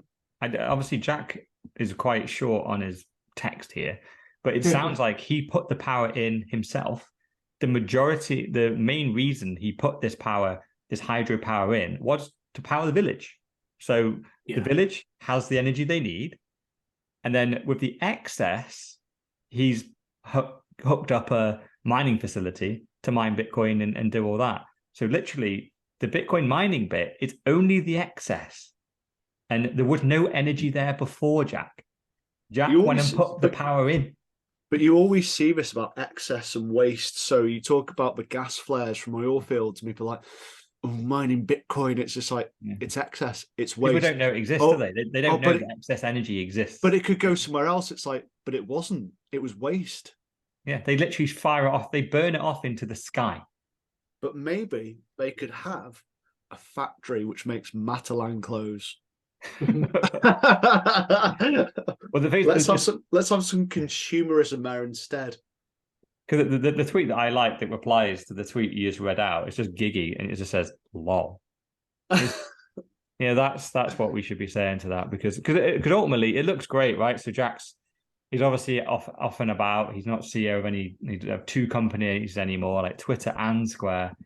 obviously Jack is quite short on his text here, but it sounds like he put the power in himself. The main reason he put this hydropower in was to power the village. So the village has the energy they need. And then with the excess, he's hooked up a mining facility to mine Bitcoin and do all that. So literally, the Bitcoin mining bit, it's only the excess. And there was no energy there before Jack. Jack went and put the power in. But you always see this about excess and waste. So you talk about the gas flares from oil fields, and people are like, oh, mining Bitcoin, it's just like, it's excess, it's waste. People don't know it exists, do they? They don't know that excess energy exists. But it could go somewhere else. It's like, but it wasn't. It was waste. Yeah, they literally fire it off. They burn it off into the sky. But maybe they could have a factory which makes Matalan clothes. Well, the thing let's have some consumerism there instead. Because the tweet that I like that replies to the tweet you just read out, it's just giggy and it just says "lol." Yeah, that's what we should be saying to that, because ultimately it looks great, right? So Jack's he's obviously off and about. He's not CEO of any 2 companies anymore, like Twitter and Square.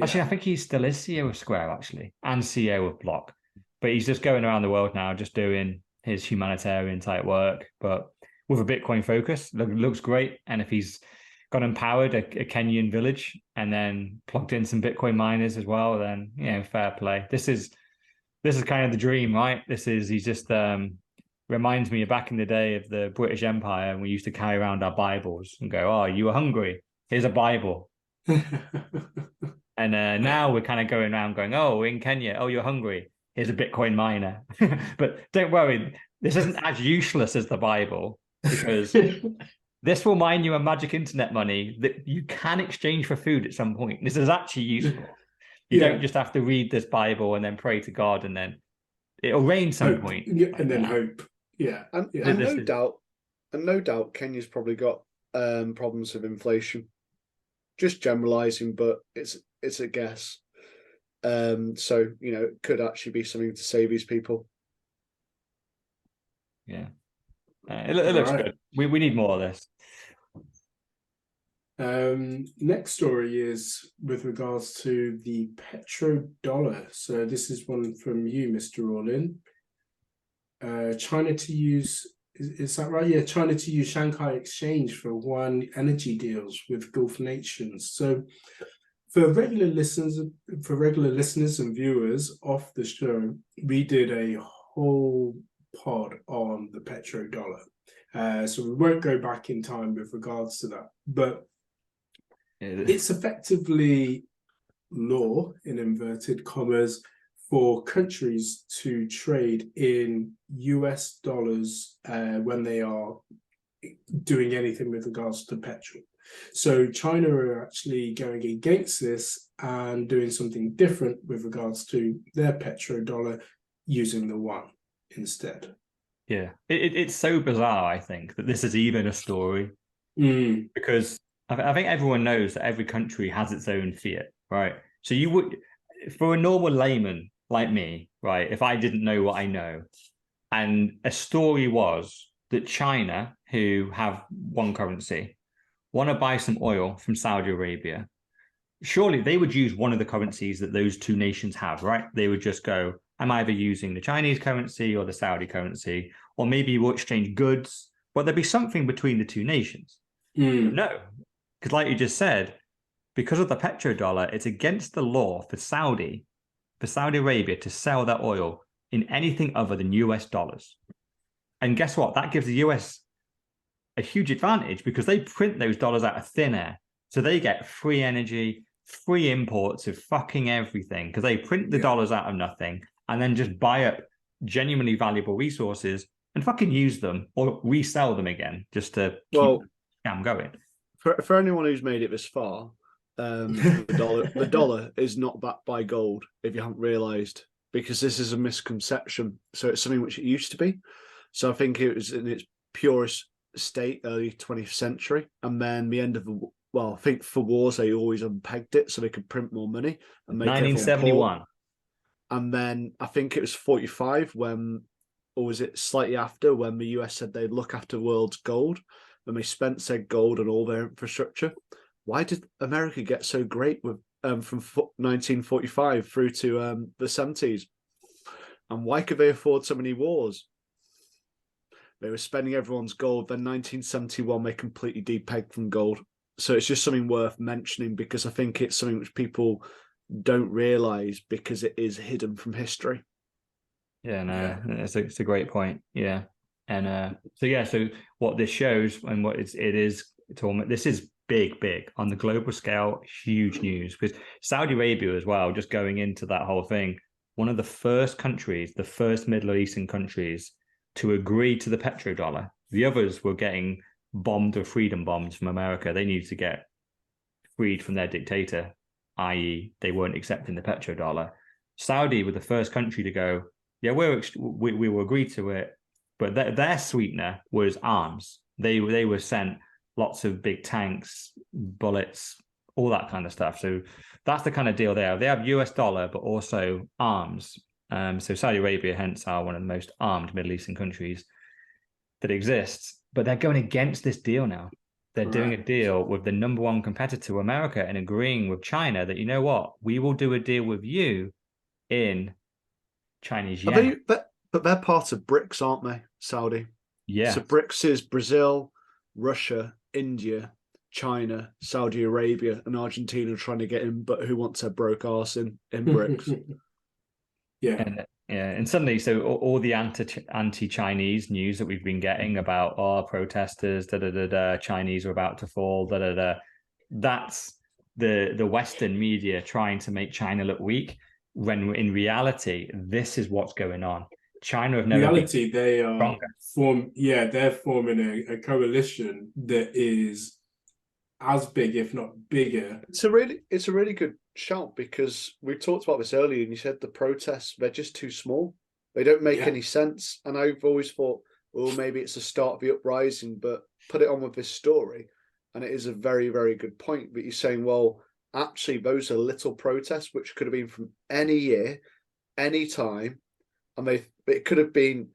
Actually, I think he still is CEO of Square, actually, and CEO of Block. But he's just going around the world now, just doing his humanitarian type work, but with a Bitcoin focus. Looks great. And if he's got empowered a Kenyan village and then plugged in some Bitcoin miners as well, then, you know, fair play. This is kind of the dream, right? He just reminds me of back in the day of the British Empire, and we used to carry around our Bibles and go, "Oh, you were hungry? Here's a Bible." And now we're kind of going around going, "Oh, in Kenya, oh, you're hungry? Here's a Bitcoin miner." But don't worry, this isn't as useless as the Bible, because this will mine you a magic internet money that you can exchange for food at some point. This is actually useful. You don't just have to read this Bible and then pray to God and then it'll rain some point. And then hope. Yeah. And no doubt Kenya's probably got problems with inflation. Just generalizing, but it's a guess. So, you know, it could actually be something to save these people. Yeah. It looks good. We need more of this. Next story is with regards to the petrodollar. So this is one from you, Mr. Orlin. China to use, is that right? Yeah, China to use Shanghai Exchange for one energy deals with Gulf nations. So for regular listeners and viewers of the show, we did a whole pod on the petrodollar. So we won't go back in time with regards to that, but it's effectively law, in inverted commas, for countries to trade in US dollars when they are doing anything with regards to petrol. So China are actually going against this and doing something different with regards to their petrodollar, using the yuan instead. Yeah, it's so bizarre, I think, that this is even a story. Because I think everyone knows that every country has its own fiat, right? So you would, for a normal layman like me, right, if I didn't know what I know, and a story was that China, who have one currency, want to buy some oil from Saudi Arabia, surely they would use one of the currencies that those 2 nations have, right? They would just go, I'm either using the Chinese currency or the Saudi currency, or maybe we'll exchange goods, but there'd be something between the 2 nations. No, because like you just said, because of the petrodollar, it's against the law for Saudi Arabia to sell their oil in anything other than US dollars. And guess what? That gives the US a huge advantage because they print those dollars out of thin air. So they get free energy, free imports of fucking everything, because they print the dollars out of nothing and then just buy up genuinely valuable resources and fucking use them or resell them again just to keep the scam going. For anyone who's made it this far, the dollar is not backed by gold, if you haven't realised, because this is a misconception. So it's something which it used to be. So I think it was in its purest state early 20th century, and then the end of the, well, I think for wars they always unpegged it so they could print more money and make 1971. And then I think it was 45 when, or was it slightly after, when the US said they'd look after the world's gold, and they spent said gold on all their infrastructure. Why did America get so great with from 1945 through to the 70s? And why could they afford so many wars? They were spending everyone's gold. Then 1971, they completely depegged from gold. So it's just something worth mentioning, because I think it's something which people don't realise because it is hidden from history. Yeah, no, it's a great point. Yeah. And so what this shows and what it is, this is big on the global scale, huge news, because Saudi Arabia as well, just going into that whole thing, one of the first countries, the first Middle Eastern countries to agree to the petrodollar. The others were getting bombed with freedom bombs from America. They needed to get freed from their dictator, i.e. they weren't accepting the petrodollar. Saudi were the first country to go, yeah, we will agree to it, but their sweetener was arms. They were sent lots of big tanks, bullets, all that kind of stuff. So that's the kind of deal there. They have US dollar, but also arms. So Saudi Arabia, hence, are one of the most armed Middle Eastern countries that exists. but they're going against this deal now. They're doing a Correct. deal with the number one competitor, America, and agreeing with China that, you know what, we will do a deal with you in Chinese Are yen. but they're part of BRICS, aren't they, Saudi? Yeah. So BRICS is Brazil, Russia, India, China, Saudi Arabia, and Argentina trying to get in, but who wants their broke arse in BRICS? And suddenly, so all the anti-Chinese news that we've been getting about protesters, Chinese are about to fall, that's the Western media trying to make China look weak, when in reality, this is what's going on. China have never been they are stronger. they're forming a coalition that is as big, if not bigger. It's a really good shout, because we talked about this earlier, and you said the protests, they're just too small. They don't make any sense. And I've always thought, well, maybe it's the start of the uprising, but put it on with this story, and it is a very, very good point. But you're saying, well, actually, those are little protests which could have been from any year, any time, and it could have been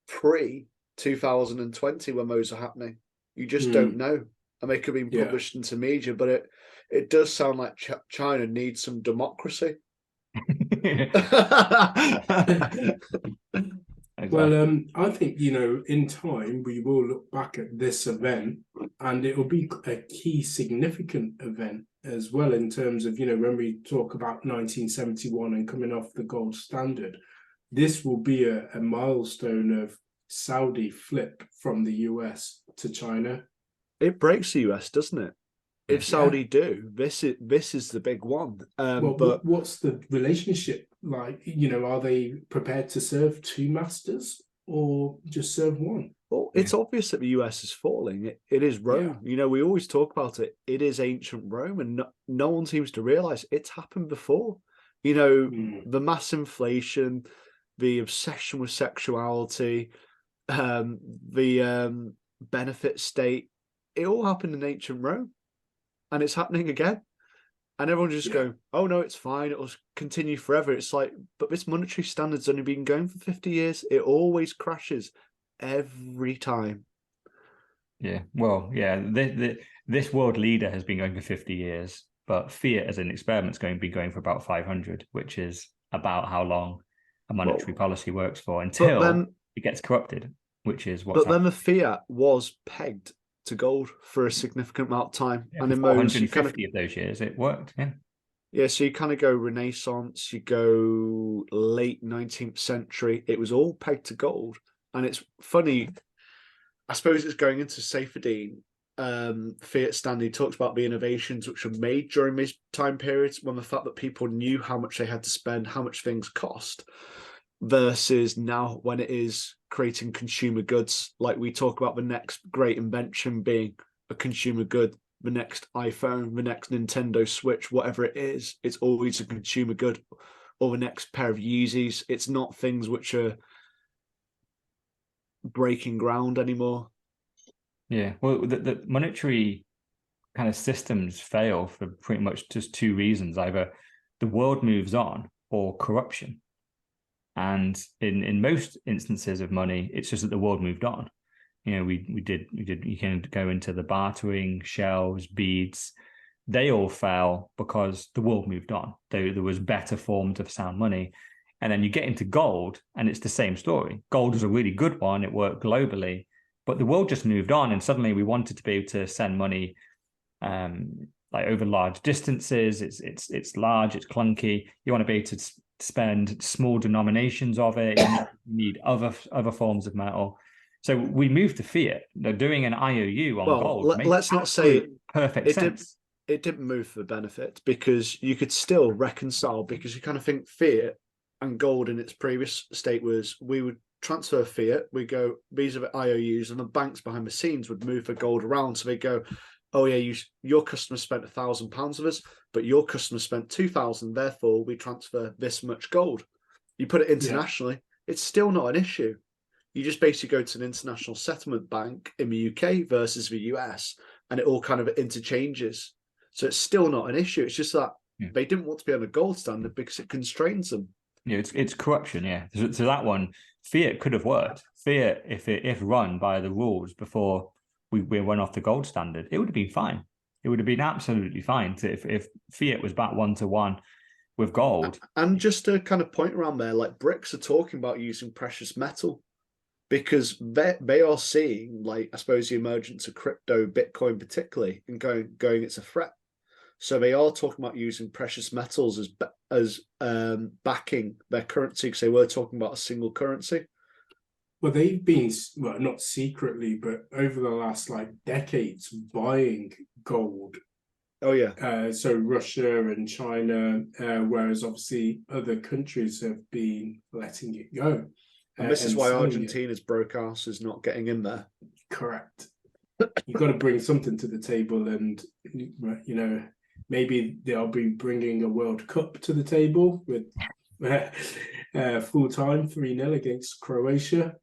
pre-2020 when those are happening. You just don't know. And they could have been published into media, but it does sound like China needs some democracy. Well, I think, in time, we will look back at this event, and it will be a key significant event as well, in terms of, when we talk about 1971 and coming off the gold standard. This will be a milestone of Saudi flip from the US to China. It breaks the US, doesn't it? If Saudi do, this is the big one. But what's the relationship like? Are they prepared to serve two masters or just serve one? Well, it's obvious that the US is falling. It is Rome. We always talk about it. It is ancient Rome, and no one seems to realize it's happened before. The mass inflation, the obsession with sexuality, the benefit state. It all happened in ancient Rome, and it's happening again. And everyone just go, oh, no, it's fine. It'll continue forever. It's like, but this monetary standard's only been going for 50 years. It always crashes every time. Yeah, well, yeah, this world leader has been going for 50 years, but fiat as an experiment's been going for about 500, which is about how long a monetary policy works for, until it gets corrupted, which is what's happening. Then the fiat was pegged to gold for a significant amount of time, and in 450 of those years it worked. So you kind of go Renaissance, you go late 19th century, it was all pegged to gold. And it's funny, I suppose it's going into Seyfedin, Fiat Stanley talks about the innovations which were made during these time periods, when the fact that people knew how much they had to spend, how much things cost, versus now when it is creating consumer goods. Like we talk about the next great invention being a consumer good, the next iPhone, the next Nintendo Switch, whatever it is, it's always a consumer good, or the next pair of Yeezys. It's not things which are breaking ground anymore. Yeah, well, the monetary kind of systems fail for pretty much just two reasons: either the world moves on, or corruption. And in most instances of money, it's just that the world moved on. We did. You can go into the bartering, shells, beads. They all fell because the world moved on. There was better forms of sound money. And then you get into gold, and it's the same story. Gold was a really good one. It worked globally, but the world just moved on. And suddenly we wanted to be able to send money like over large distances. It's large, it's clunky. You want to be able to spend small denominations of it. You need other forms of metal. So we moved to fiat. They're doing an IOU on gold. Let's not say perfect sense. It didn't move for the benefit, because you could still reconcile, because you kind of think fiat and gold in its previous state was, we would transfer fiat, we go, these are the IOUs, and the banks behind the scenes would move the gold around. So they go, oh yeah, your customer spent £1,000 of us, but your customer spent 2,000. Therefore, we transfer this much gold. You put it internationally, it's still not an issue. You just basically go to an international settlement bank in the UK versus the US, and it all kind of interchanges. So it's still not an issue. It's just that they didn't want to be on a gold standard because it constrains them. it's corruption. Yeah. So that one, fiat could have worked. Fiat, if run by the rules before we went off the gold standard, it would have been fine. It would have been absolutely fine if fiat was back 1-to-1 with gold. And just to kind of point around there, like BRICS are talking about using precious metal because they are seeing, like, I suppose, the emergence of crypto, Bitcoin particularly, and going it's a threat. So they are talking about using precious metals as backing their currency, because they were talking about a single currency. Well, they've been, well, not secretly, but over the last like decades, buying gold. Oh yeah. So Russia and China, whereas obviously other countries have been letting it go. And this is why selling it. Argentina's broke ass is not getting in there. Correct. You've got to bring something to the table, and you know, maybe they'll be bringing a World Cup to the table with full time 3-0 against Croatia.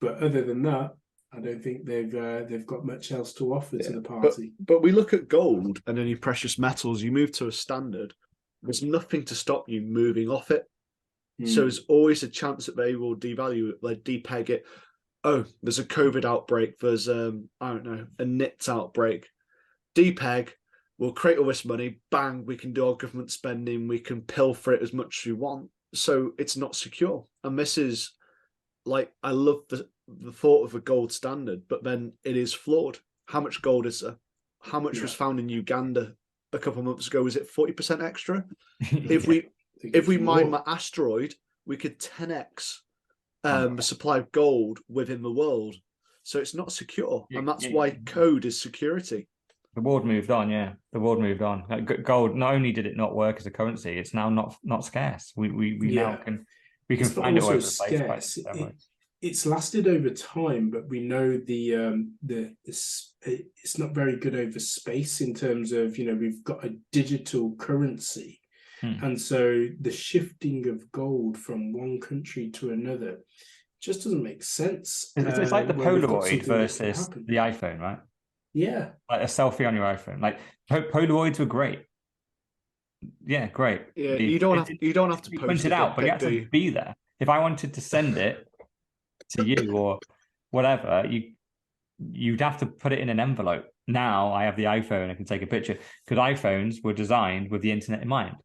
But other than that, I don't think they've got much else to offer to the party. But we look at gold and any precious metals, you move to a standard, there's nothing to stop you moving off it. So there's always a chance that they will devalue it, like depeg it. Oh, there's a COVID outbreak, there's I don't know, a NITS outbreak. Depeg, we'll create all this money, bang, we can do our government spending, we can pilfer it as much as we want. So it's not secure. And this is, like, I love the thought of a gold standard, but then it is flawed. How much gold is there? How much was found in Uganda a couple of months ago? Was it 40% extra? If we mine my asteroid, we could 10x the supply of gold within the world. So it's not secure, and that's why code is security. The world moved on, yeah. The world moved on. Like, gold, not only did it not work as a currency, it's now not scarce. We now can find it all over the place. It's lasted over time, but we know it's not very good over space in terms of, you know, we've got a digital currency. And so the shifting of gold from one country to another just doesn't make sense. It's like the Polaroid versus the iPhone, right? Yeah. Like a selfie on your iPhone. Like Polaroids were great. Yeah, great. Yeah, you don't have to print it out, but you have to be there. If I wanted to send it to you or whatever, you'd have to put it in an envelope. Now I have the iPhone, I can take a picture, because iPhones were designed with the internet in mind.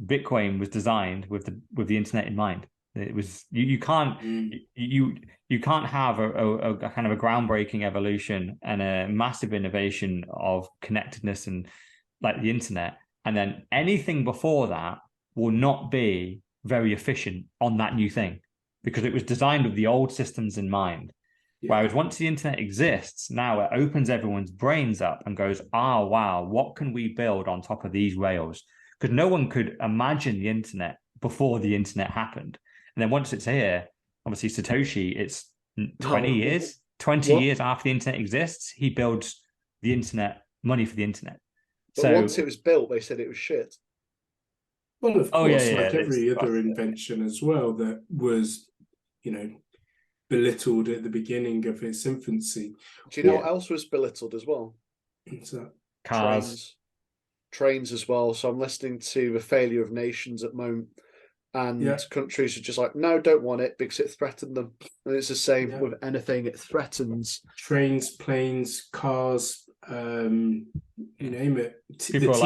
Bitcoin was designed with the internet in mind. It was you can't have a kind of a groundbreaking evolution and a massive innovation of connectedness and like the internet, and then anything before that will not be very efficient on that new thing because it was designed with the old systems in mind. Whereas once the internet exists, now it opens everyone's brains up and goes, oh wow, what can we build on top of these rails? Because no one could imagine the internet before the internet happened. And then once it's here, obviously Satoshi, it's 20 years after the internet exists, he builds the internet, money for the internet. But so once it was built, they said it was shit. Well, of course, like every other invention as well that was, you know, belittled at the beginning of its infancy. Do you know what else was belittled as well? What's that? Cars. Trains as well. So I'm listening to the failure of nations at the moment, and countries are just like, no, don't want it because it threatened them. And it's the same with anything; it threatens. Trains, planes, cars, you name it. The TV. Like,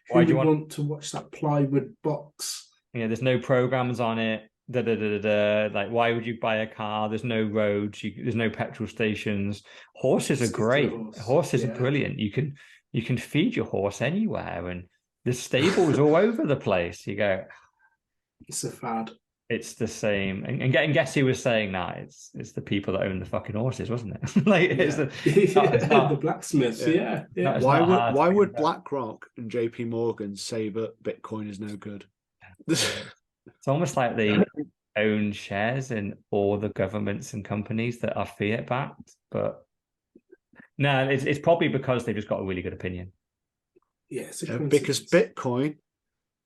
why do you want to watch that plywood box? Yeah, there's no programs on it. Like, why would you buy a car? There's no roads. There's no petrol stations. Horses are great. Horses are brilliant. You can feed your horse anywhere, and there's stables all over the place. You go, it's a fad. It's the same. And guess who was saying that? It's the people that own the fucking horses, wasn't it? Like it's the blacksmiths. Yeah. Why would BlackRock and JP Morgan say that Bitcoin is no good? It's almost like they own shares in all the governments and companies that are fiat backed, but no, it's probably because they've just got a really good opinion. Yes, because Bitcoin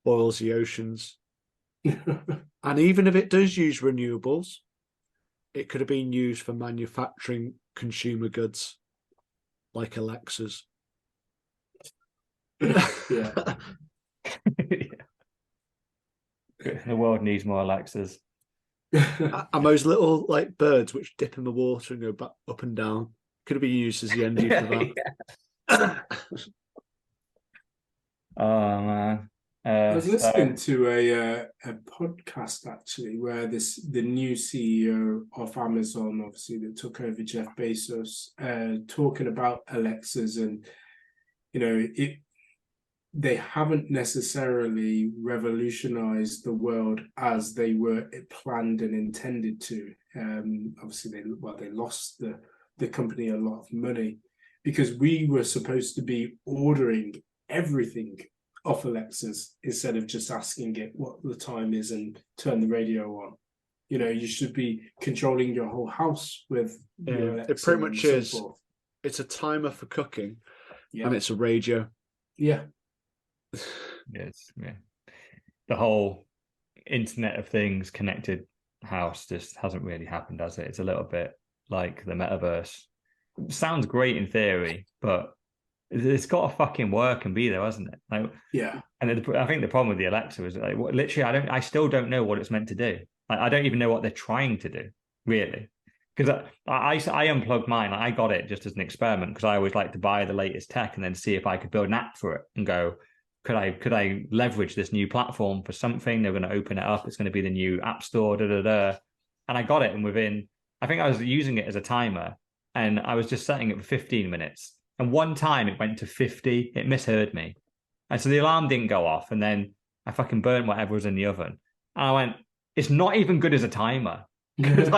boils the oceans. And even if it does use renewables, it could have been used for manufacturing consumer goods like Alexas. The world needs more Alexas. And those little like birds which dip in the water and go back up and down could have been used as the engine for that. Oh man. I was listening to a podcast actually where the new CEO of Amazon, obviously that took over Jeff Bezos, talking about Alexas, and they haven't necessarily revolutionized the world as they were planned and intended to. Obviously, they lost the company a lot of money because we were supposed to be ordering everything off Alexas instead of just asking it what the time is and turn the radio on. You should be controlling your whole house with your Alexa. It pretty much is. It's a timer for cooking, and it's a radio. Yeah. Yes, yeah. The whole Internet of Things connected house just hasn't really happened, has it? It's a little bit like the metaverse. Sounds great in theory, but it's got to fucking work and be there, hasn't it? Like, yeah. And I think the problem with the Alexa is like, literally, I still don't know what it's meant to do. I don't even know what they're trying to do, really. Because I unplugged mine. I got it just as an experiment because I always like to buy the latest tech and then see if I could build an app for it and go, could I leverage this new platform for something? They're going to open it up. It's going to be the new app store, And I got it, and I think I was using it as a timer, and I was just setting it for 15 minutes. And one time it went to 50. It misheard me. And so the alarm didn't go off, and then I fucking burnt whatever was in the oven. And I went, it's not even good as a timer. Because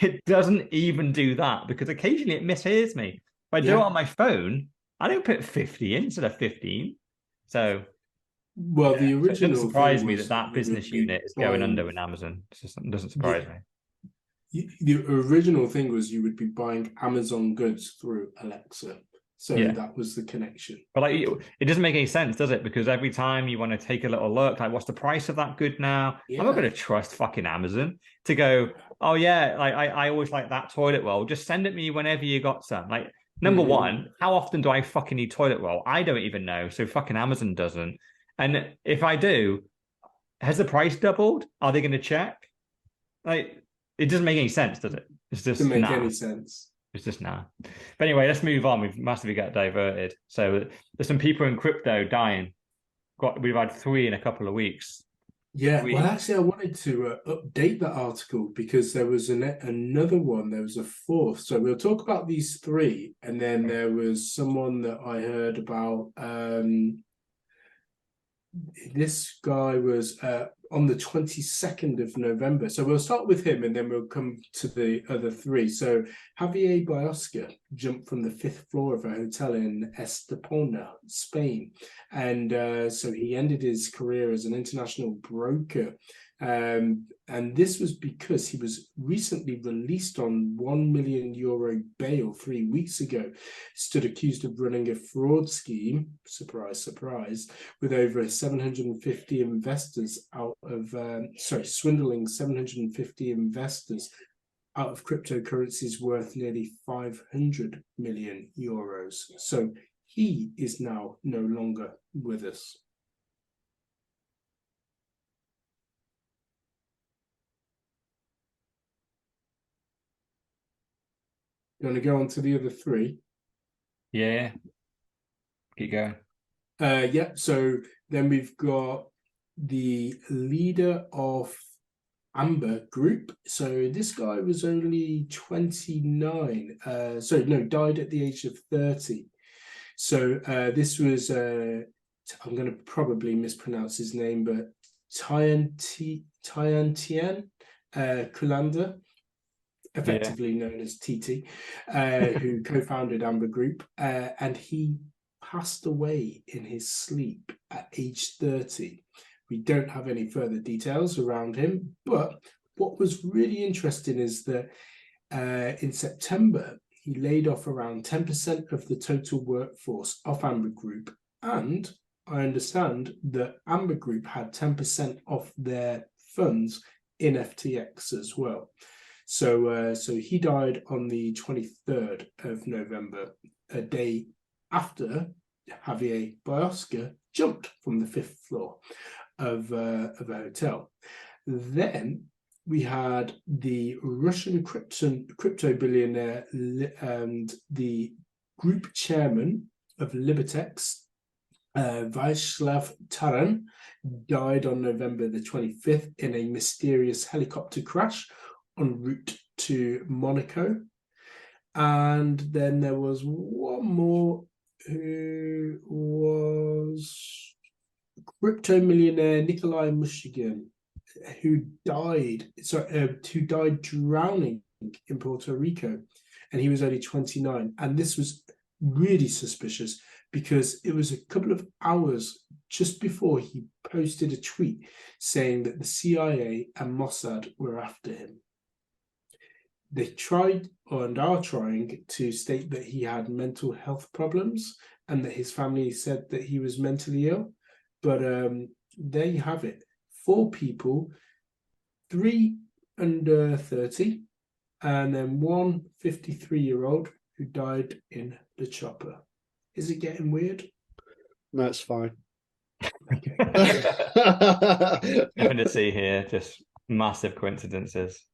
it doesn't even do that, because occasionally it mishears me. If I do it on my phone, I don't put 50 in instead of 15. So, well, the original. It doesn't surprise me that business unit is going under in Amazon. It doesn't surprise me. The original thing was you would be buying Amazon goods through Alexa. So that was the connection. But it doesn't make any sense, does it? Because every time you want to take a little look, like, what's the price of that good now? I'm not going to trust fucking Amazon to go, oh yeah, like I always like that toilet roll. Just send it me whenever you got some. Like, number one, how often do I fucking need toilet roll? I don't even know. So fucking Amazon doesn't. And if I do, has the price doubled? Are they going to check? Like, it doesn't make any sense, does it? It's just doesn't make any sense. It's just nah. But anyway, let's move on. We've massively got diverted. So there's some people in crypto dying. We've had 3 in a couple of weeks. Yeah, well, actually, I wanted to update that article because there was another one. There was a 4th. So we'll talk about these 3, and then there was someone that I heard about. This guy was on the 22nd of November. So we'll start with him and then we'll come to the other 3. So Javier Biosca jumped from the 5th floor of a hotel in Estepona, Spain. And so he ended his career as an international broker. And this was because he was recently released on €1 million bail 3 weeks ago. Stood accused of running a fraud scheme, surprise, surprise, with over 750 investors swindling 750 investors out of cryptocurrencies worth nearly €500 million. So he is now no longer with us. You want to go on to the other 3? Yeah. Keep going. So then we've got the leader of Amber Group. So this guy was only 29. Died at the age of 30. So this was, I'm going to probably mispronounce his name, but Tiantian Kulanda, effectively known as TT, who co-founded Amber Group, and he passed away in his sleep at age 30. We don't have any further details around him, but what was really interesting is that in September, he laid off around 10% of the total workforce of Amber Group, and I understand that Amber Group had 10% of their funds in FTX as well. So he died on the 23rd of November, a day after Javier Biosca jumped from the 5th floor. of a hotel. Then we had the Russian crypto billionaire and the group chairman of Libertex, Vyacheslav Taran, died on November the 25th in a mysterious helicopter crash en route to Monaco. And then there was one more who was crypto millionaire Nikolai Mushigin, who died drowning in Puerto Rico, and he was only 29. And this was really suspicious because it was a couple of hours just before he posted a tweet saying that the CIA and Mossad were after him. They tried and are trying to state that he had mental health problems and that his family said that he was mentally ill. But there you have it. 4 people, 3 under 30, and then one 53-year-old who died in the chopper. Is it getting weird? No, it's fine. Okay. Nothing to see here, just massive coincidences.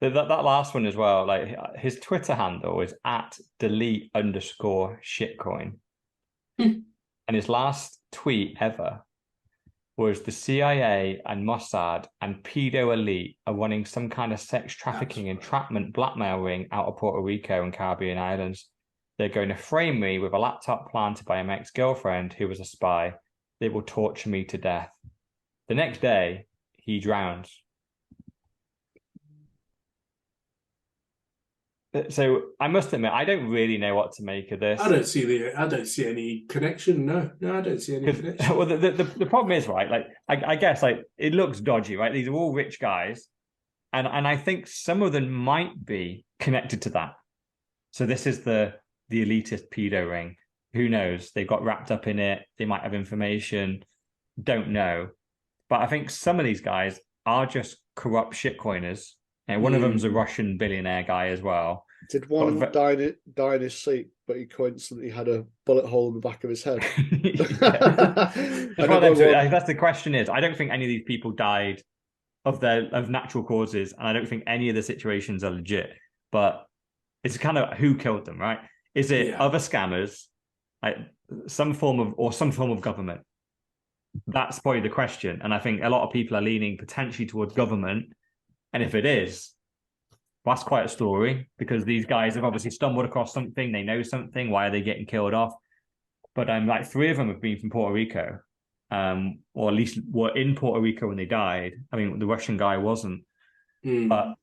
That last one as well, like his Twitter handle is @delete_shitcoin. And his last tweet ever was the CIA and Mossad and pedo elite are running some kind of sex trafficking, entrapment, blackmail ring out of Puerto Rico and Caribbean islands. They're going to frame me with a laptop planted by my ex-girlfriend who was a spy. They will torture me to death. The next day, he drowns. So I must admit, I don't really know what to make of this. I don't see any connection. No, I don't see any connection. Well, the problem is, right, like I guess like it looks dodgy, right? These are all rich guys, and I think some of them might be connected to that. So this is the elitist pedo ring. Who knows? They got wrapped up in it. They might have information. Don't know. But I think some of these guys are just corrupt shitcoiners. And one of them's a Russian billionaire guy as well. Did one die in his sleep, but he coincidentally had a bullet hole in the back of his head? That's the question is, I don't think any of these people died of natural causes, and I don't think any of the situations are legit. But it's kind of who killed them, right? Is it other scammers, like some form of government? That's probably the question. And I think a lot of people are leaning potentially towards government. And if it is, well, that's quite a story, because these guys have obviously stumbled across something. They know something. Why are they getting killed off? But like 3 of them have been from Puerto Rico, or at least were in Puerto Rico when they died. I mean, the Russian guy wasn't. But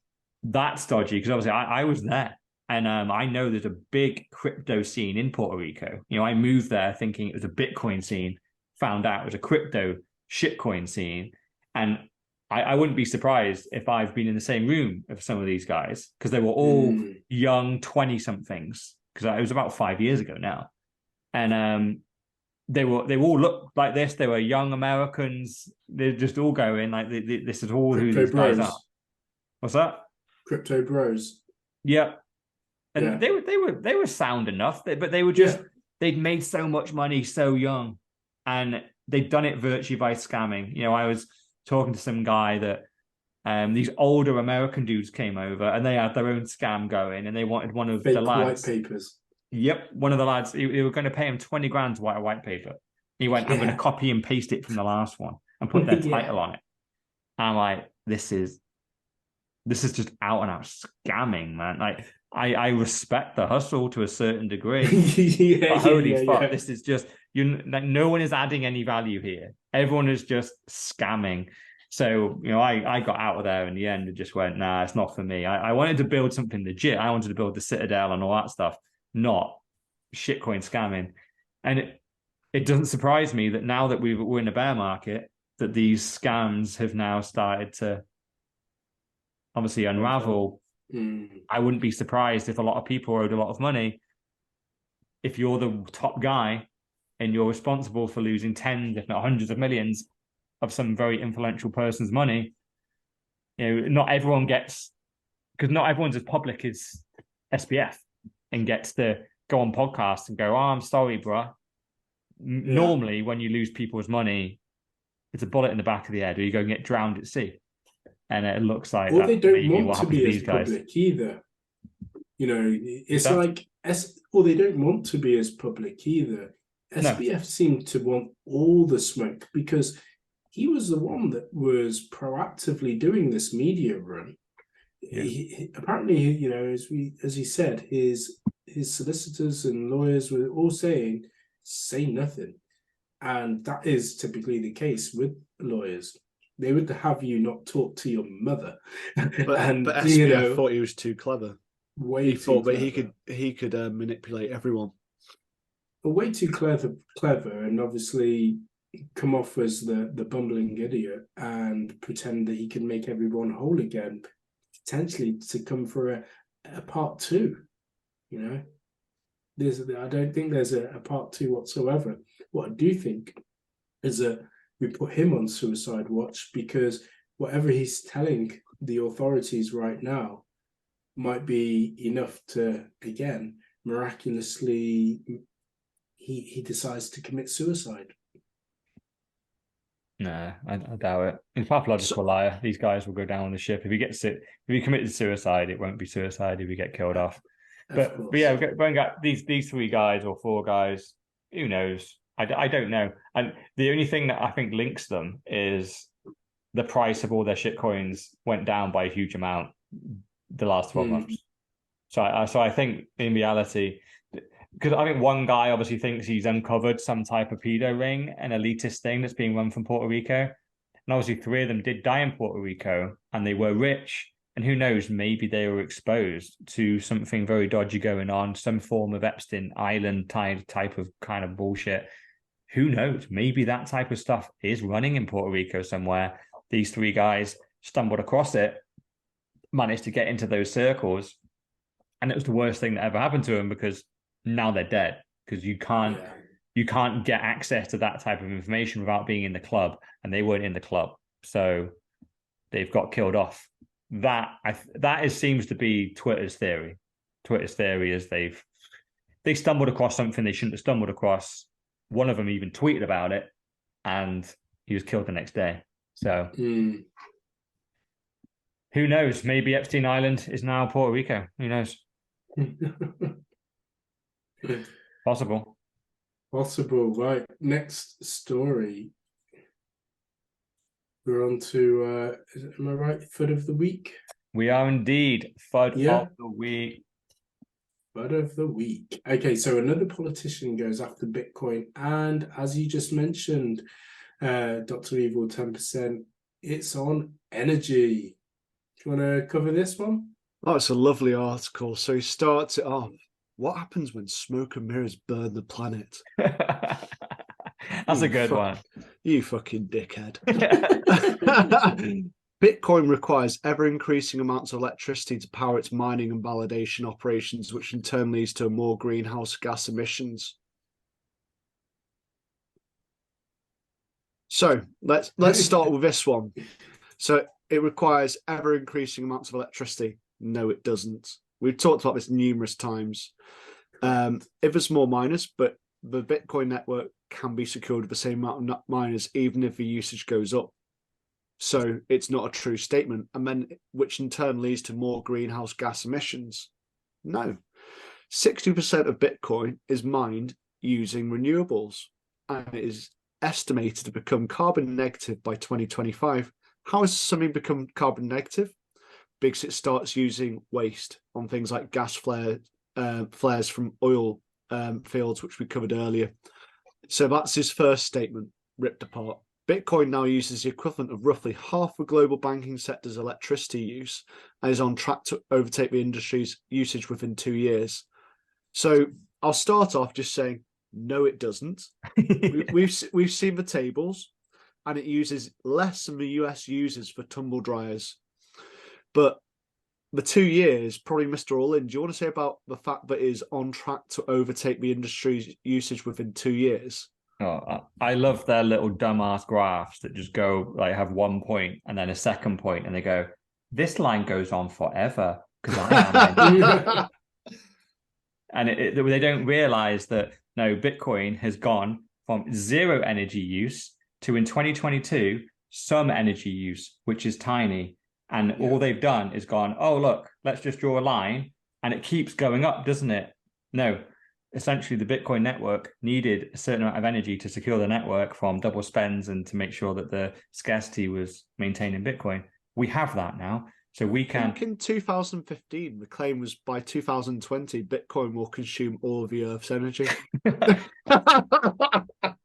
that's dodgy, because obviously I was there. And I know there's a big crypto scene in Puerto Rico. You know, I moved there thinking it was a Bitcoin scene, found out it was a crypto shitcoin scene. And I wouldn't be surprised if I've been in the same room with some of these guys, because they were all young 20-somethings, because it was about 5 years ago now. And they all looked like this. They were young Americans. They're just all going like, this is all Crypto who these bros. guys are. What's that? Crypto bros. Yeah. And they were sound enough, but they were just they'd made so much money so young, and they'd done it virtually by scamming. You know, I was talking to some guy that these older American dudes came over, and they had their own scam going, and they wanted one of the lads. White papers. Yep, one of the lads. They were going to pay him 20 grand to write a white paper. He went, "I'm going to copy and paste it from the last one and put their title on it." And I'm like, this is just out and out scamming, man. Like, I respect the hustle to a certain degree. But holy fuck, this is just like, no one is adding any value here. Everyone is just scamming. So, you know, I got out of there in the end and just went, nah, it's not for me. I wanted to build something legit. I wanted to build the Citadel and all that stuff, not shitcoin scamming. And it doesn't surprise me that now that we're in a bear market, that these scams have now started to obviously unravel. I wouldn't be surprised if a lot of people owed a lot of money. If you're the top guy and you're responsible for losing tens, if not hundreds of millions of some very influential person's money, you know, not everyone gets, because not everyone's as public as SBF and gets to go on podcasts and go, "Oh, I'm sorry, bruh." Normally, when you lose people's money, it's a bullet in the back of the head, or you go and get drowned at sea. And it looks like Or they don't maybe want to be as public either. You know, it's like, or they don't want to be as public either. SBF seemed to want all the smoke because he was the one that was proactively doing this media run. Yeah. Apparently, you know, as he said, his solicitors and lawyers were all saying, say nothing. And that is typically the case with lawyers. They would have you not talk to your mother. But SBF thought he was too clever. He thought that he could manipulate everyone. Way too clever, and obviously come off as the bumbling idiot and pretend that he can make everyone whole again, potentially to come for a part 2. You know, I don't think there's a part 2 whatsoever. What I do think is that we put him on suicide watch because whatever he's telling the authorities right now might be enough to, again, miraculously, he decides to commit suicide. No, I doubt it. He's a pathological liar. These guys will go down on the ship. If he committed suicide, it won't be suicide if he get killed off. But yeah, going back these 3 guys or 4 guys, who knows? I don't know. And the only thing that I think links them is the price of all their shitcoins went down by a huge amount the last 12 months. So I think in reality, because I think one guy obviously thinks he's uncovered some type of pedo ring, an elitist thing that's being run from Puerto Rico. And obviously 3 of them did die in Puerto Rico and they were rich. And who knows, maybe they were exposed to something very dodgy going on, some form of Epstein Island type of kind of bullshit. Who knows? Maybe that type of stuff is running in Puerto Rico somewhere. These 3 guys stumbled across it, managed to get into those circles. And it was the worst thing that ever happened to them because now they're dead. Because you can't get access to that type of information without being in the club. And they weren't in the club. So they've got killed off. That seems to be Twitter's theory. Twitter's theory is they stumbled across something they shouldn't have stumbled across. One of them even tweeted about it, and he was killed the next day. So who knows? Maybe Epstein Island is now Puerto Rico. Who knows? Possible. Right. Next story. We're on to, am I right? FUD of the week? We are indeed. FUD of the week. FUD of the week. Okay, so another politician goes after Bitcoin. And as you just mentioned, Dr. Evil 10%, it's on energy. Do you want to cover this one? Oh, it's a lovely article. So he starts it off. What happens when smoke and mirrors burn the planet? That's a good one. You fucking dickhead. Bitcoin requires ever-increasing amounts of electricity to power its mining and validation operations, which in turn leads to more greenhouse gas emissions. So let's start with this one. So it requires ever-increasing amounts of electricity. No, it doesn't. We've talked about this numerous times. If there's more miners, but the Bitcoin network can be secured with the same amount of miners, even if the usage goes up. So it's not a true statement, and then which in turn leads to more greenhouse gas emissions. No, 60% of Bitcoin is mined using renewables, and it is estimated to become carbon negative by 2025. How has something become carbon negative? Because it starts using waste on things like gas flares from oil fields, which we covered earlier. So that's his first statement, ripped apart. Bitcoin now uses the equivalent of roughly half the global banking sector's electricity use and is on track to overtake the industry's usage within 2 years. So I'll start off just saying, no, it doesn't. We've seen the tables, and it uses less than the US uses for tumble dryers. But the 2 years, probably Mr. All-In, do you want to say about the fact that it is on track to overtake the industry's usage within 2 years? Oh, I love their little dumbass graphs that just go like have 1 point and then a second point, and they go, this line goes on forever because I am. And they don't realize that no, Bitcoin has gone from 0 energy use to in 2022 some energy use, which is tiny. And all they've done is gone, oh, look, let's just draw a line. And it keeps going up, doesn't it? No. Essentially, the Bitcoin network needed a certain amount of energy to secure the network from double spends and to make sure that the scarcity was maintained in Bitcoin. We have that now. So we can. I think in 2015, the claim was by 2020, Bitcoin will consume all of the Earth's energy.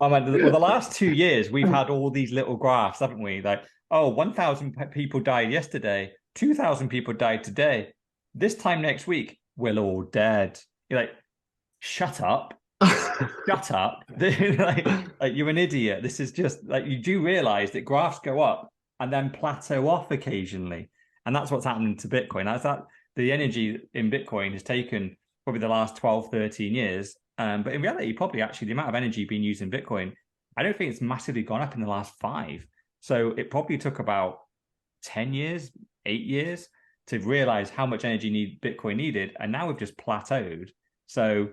Oh man, well, the last 2 years, we've had all these little graphs, haven't we? Like, oh, 1,000 people died yesterday, 2,000 people died today. This time next week, we're all dead. You're like, shut up. Shut up. like, you're an idiot. This is just like, you do realize that graphs go up and then plateau off occasionally. And that's what's happening to Bitcoin. That's that the energy in Bitcoin has taken probably the last 12, 13 years. But in reality, probably actually the amount of energy being used in Bitcoin, I don't think it's massively gone up in the last 5. So it probably took about 10 years, 8 years to realize how much energy Bitcoin needed. And now we've just plateaued. So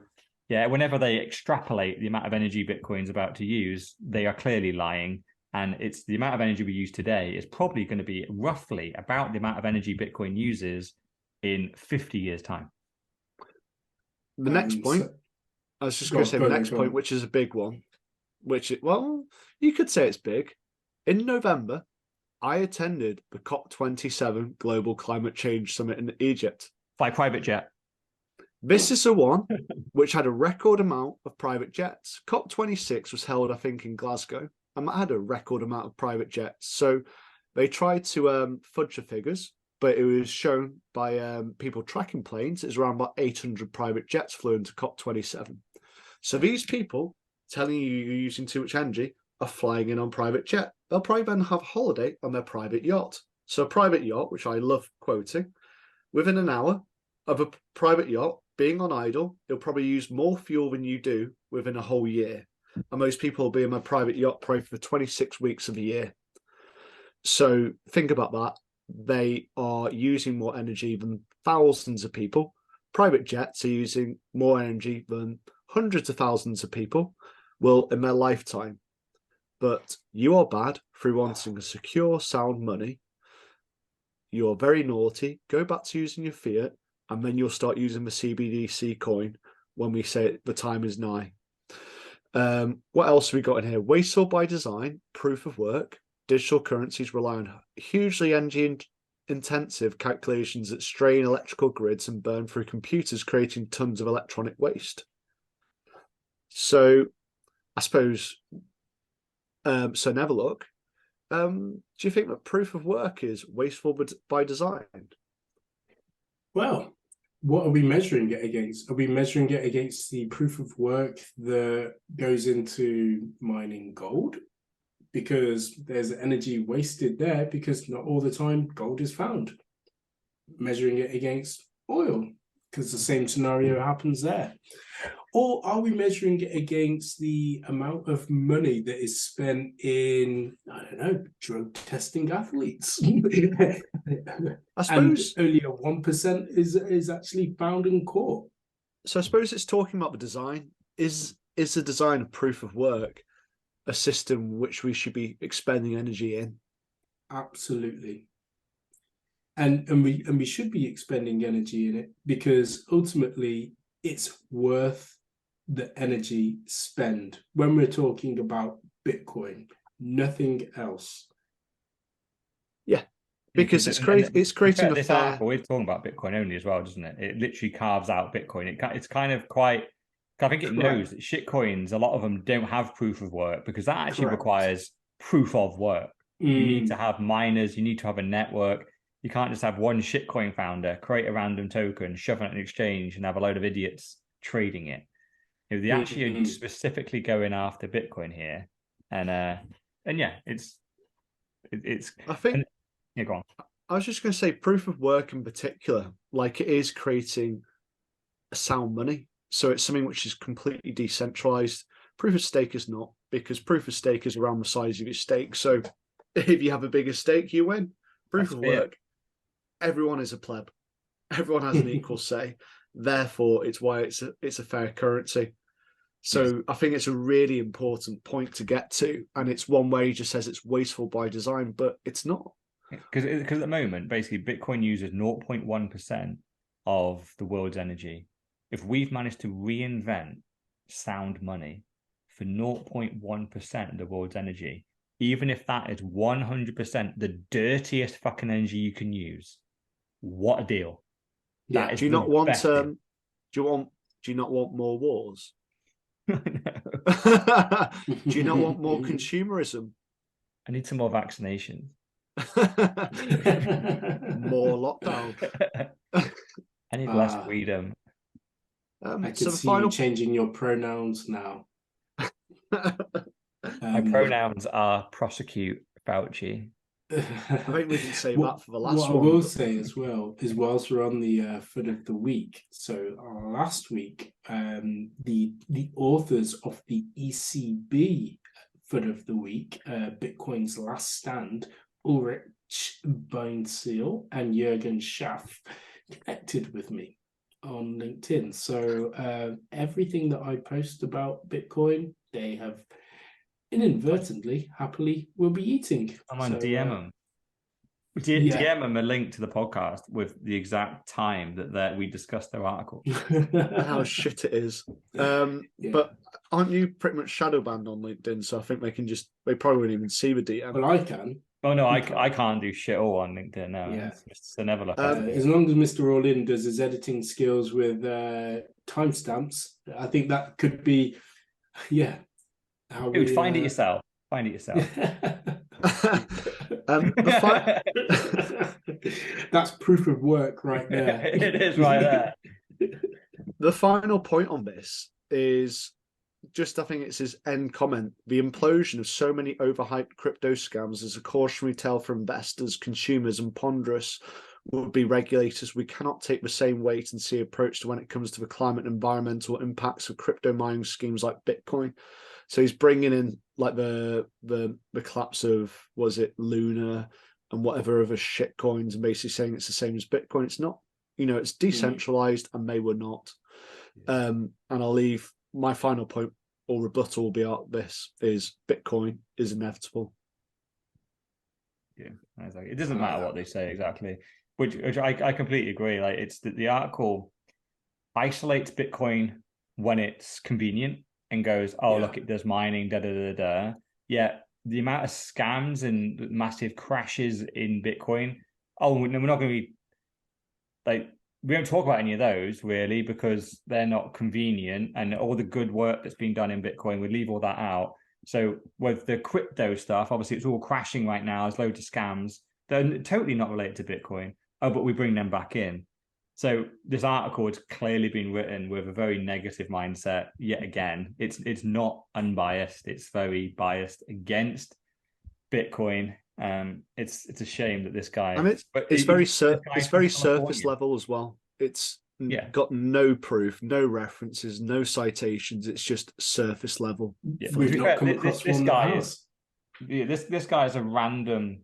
yeah, whenever they extrapolate the amount of energy Bitcoin's about to use, they are clearly lying. And it's the amount of energy we use today is probably going to be roughly about the amount of energy Bitcoin uses in 50 years' time. The next point, I was just going to say the next point, which is a big one, well, you could say it's big. In November, I attended the COP27 Global Climate Change Summit in Egypt. By private jet. This is the one which had a record amount of private jets. COP26 was held, I think, in Glasgow. And that had a record amount of private jets. So they tried to fudge the figures, but it was shown by people tracking planes. It's around about 800 private jets flew into COP27. So these people telling you you're using too much energy are flying in on private jet. They'll probably then have a holiday on their private yacht. So a private yacht, which I love quoting, within an hour of a private yacht being on idle, it'll probably use more fuel than you do within a whole year. And most people will be in my private yacht probably for 26 weeks of the year. So think about that. They are using more energy than thousands of people. Private jets are using more energy than hundreds of thousands of people will in their lifetime. But you are bad through wanting a secure, sound money. You're very naughty. Go back to using your fiat, and then you'll start using the CBDC coin when we say the time is nigh. What else have we got in here? Wasteful by design, proof of work. Digital currencies rely on hugely energy-intensive calculations that strain electrical grids and burn through computers, creating tons of electronic waste. So, I suppose, so never look. Do you think that proof of work is wasteful by design? Well, what are we measuring it against? Are we measuring it against the proof of work that goes into mining gold? Because there's energy wasted there because not all the time gold is found. Measuring it against oil because the same scenario happens there. Or are we measuring it against the amount of money that is spent in, I don't know, drug testing athletes? I suppose and only a 1% is actually found in court. So I suppose it's talking about the design. Is the design of proof of work a system which we should be expending energy in? Absolutely. And we should be expending energy in it because ultimately it's worth the energy spend when we're talking about Bitcoin, nothing else. Yeah, because it's creating this article. We're talking about Bitcoin only as well, doesn't it? It literally carves out Bitcoin. It's kind of quite. I think it knows that shitcoins, a lot of them don't have proof of work because that actually requires proof of work. You need to have miners. You need to have a network. You can't just have one shitcoin founder create a random token, shove it in an exchange, and have a load of idiots trading it. They actually are specifically going after Bitcoin here, and yeah, it's. I think. Yeah, go on. I was just going to say proof of work in particular, like it is creating a sound money. So it's something which is completely decentralized. Proof of stake is not, because proof of stake is around the size of your stake. So if you have a bigger stake, you win. Proof of work, everyone is a pleb. Everyone has an equal say. Therefore, it's why it's a fair currency. So I think it's a really important point to get to, and it's one where he just says it's wasteful by design, but it's not. Because at the moment, basically, Bitcoin uses 0.1% of the world's energy. If we've managed to reinvent sound money for 0.1% of the world's energy, even if that is 100% the dirtiest fucking energy you can use, what a deal! Yeah. That is Do you not want best deal. do you not want more wars? No. Do you not want more consumerism? I need some more vaccinations. More lockdown. I need less freedom. I So can the see final you changing your pronouns now. My pronouns are prosecute Fauci. I think we can say What- that for the last what one. I will say as well is, whilst we're on the foot of the week, so last week, the authors of the ECB foot of the week, Bitcoin's Last Stand, Ulrich Beinseil and Jürgen Schaff, connected with me on LinkedIn. So everything that I post about Bitcoin, they have inadvertently, happily, will be eating. I'm on So, DM them. yeah. DM them a link to the podcast with the exact time that we discussed their article. How shit it is. Yeah. But aren't you pretty much shadow banned on LinkedIn? So I think they probably won't even see the DM. Well, I can. Oh no, You I can't do shit all on LinkedIn. No, Yeah. So never look As long as Mr. All In does his editing skills with timestamps, I think that could be, yeah. How Dude, we find it yourself. Find it yourself. That's proof of work right there. It is right there. The final point on this is just, I think it's his end comment. The implosion of so many overhyped crypto scams is a cautionary tale for investors, consumers, and ponderous would-be regulators. We cannot take the same wait and see approach to when it comes to the climate and environmental impacts of crypto mining schemes like Bitcoin. So he's bringing in like the collapse of, was it Luna and whatever other shit coins, and basically saying it's the same as Bitcoin. It's not. It's decentralized, and they were not. And I'll leave my final point or rebuttal will be out. This is Bitcoin is inevitable. Yeah, it doesn't matter what they say exactly, which I completely agree. Like, it's the article isolates Bitcoin when it's convenient and goes, oh, look, it does mining, da da da da. Yeah, the amount of scams and massive crashes in Bitcoin. Oh, we're not going to be like, we don't talk about any of those really because they're not convenient, and all the good work that's been done in Bitcoin, we leave all that out. So with the crypto stuff, obviously it's all crashing right now. There's loads of scams. They're totally not related to Bitcoin. Oh, but we bring them back in. So this article has clearly been written with a very negative mindset. Yet again, it's not unbiased. It's very biased against Bitcoin. It's a shame that this guy, and it's very surface level as well. It's got no proof, no references, no citations. It's just surface level. Yeah, We've not come across one that has. This guy is a random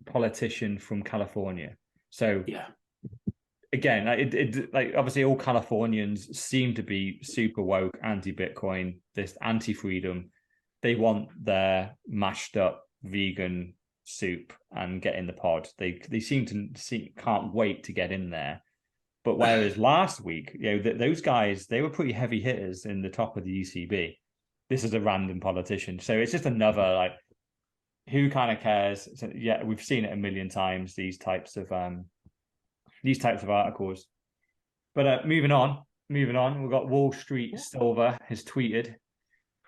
politician from California. So yeah, again, like obviously all Californians seem to be super woke, anti-Bitcoin, this anti-freedom. They want their mashed up vegan soup and get in the pod. They seem to can't wait to get in there. But whereas last week, those guys, they were pretty heavy hitters in the top of the ECB. This is a random politician. So it's just another, like, who kind of cares? So, yeah, we've seen it a million times, these types of articles. But moving on, we've got Wall Street Silver has tweeted.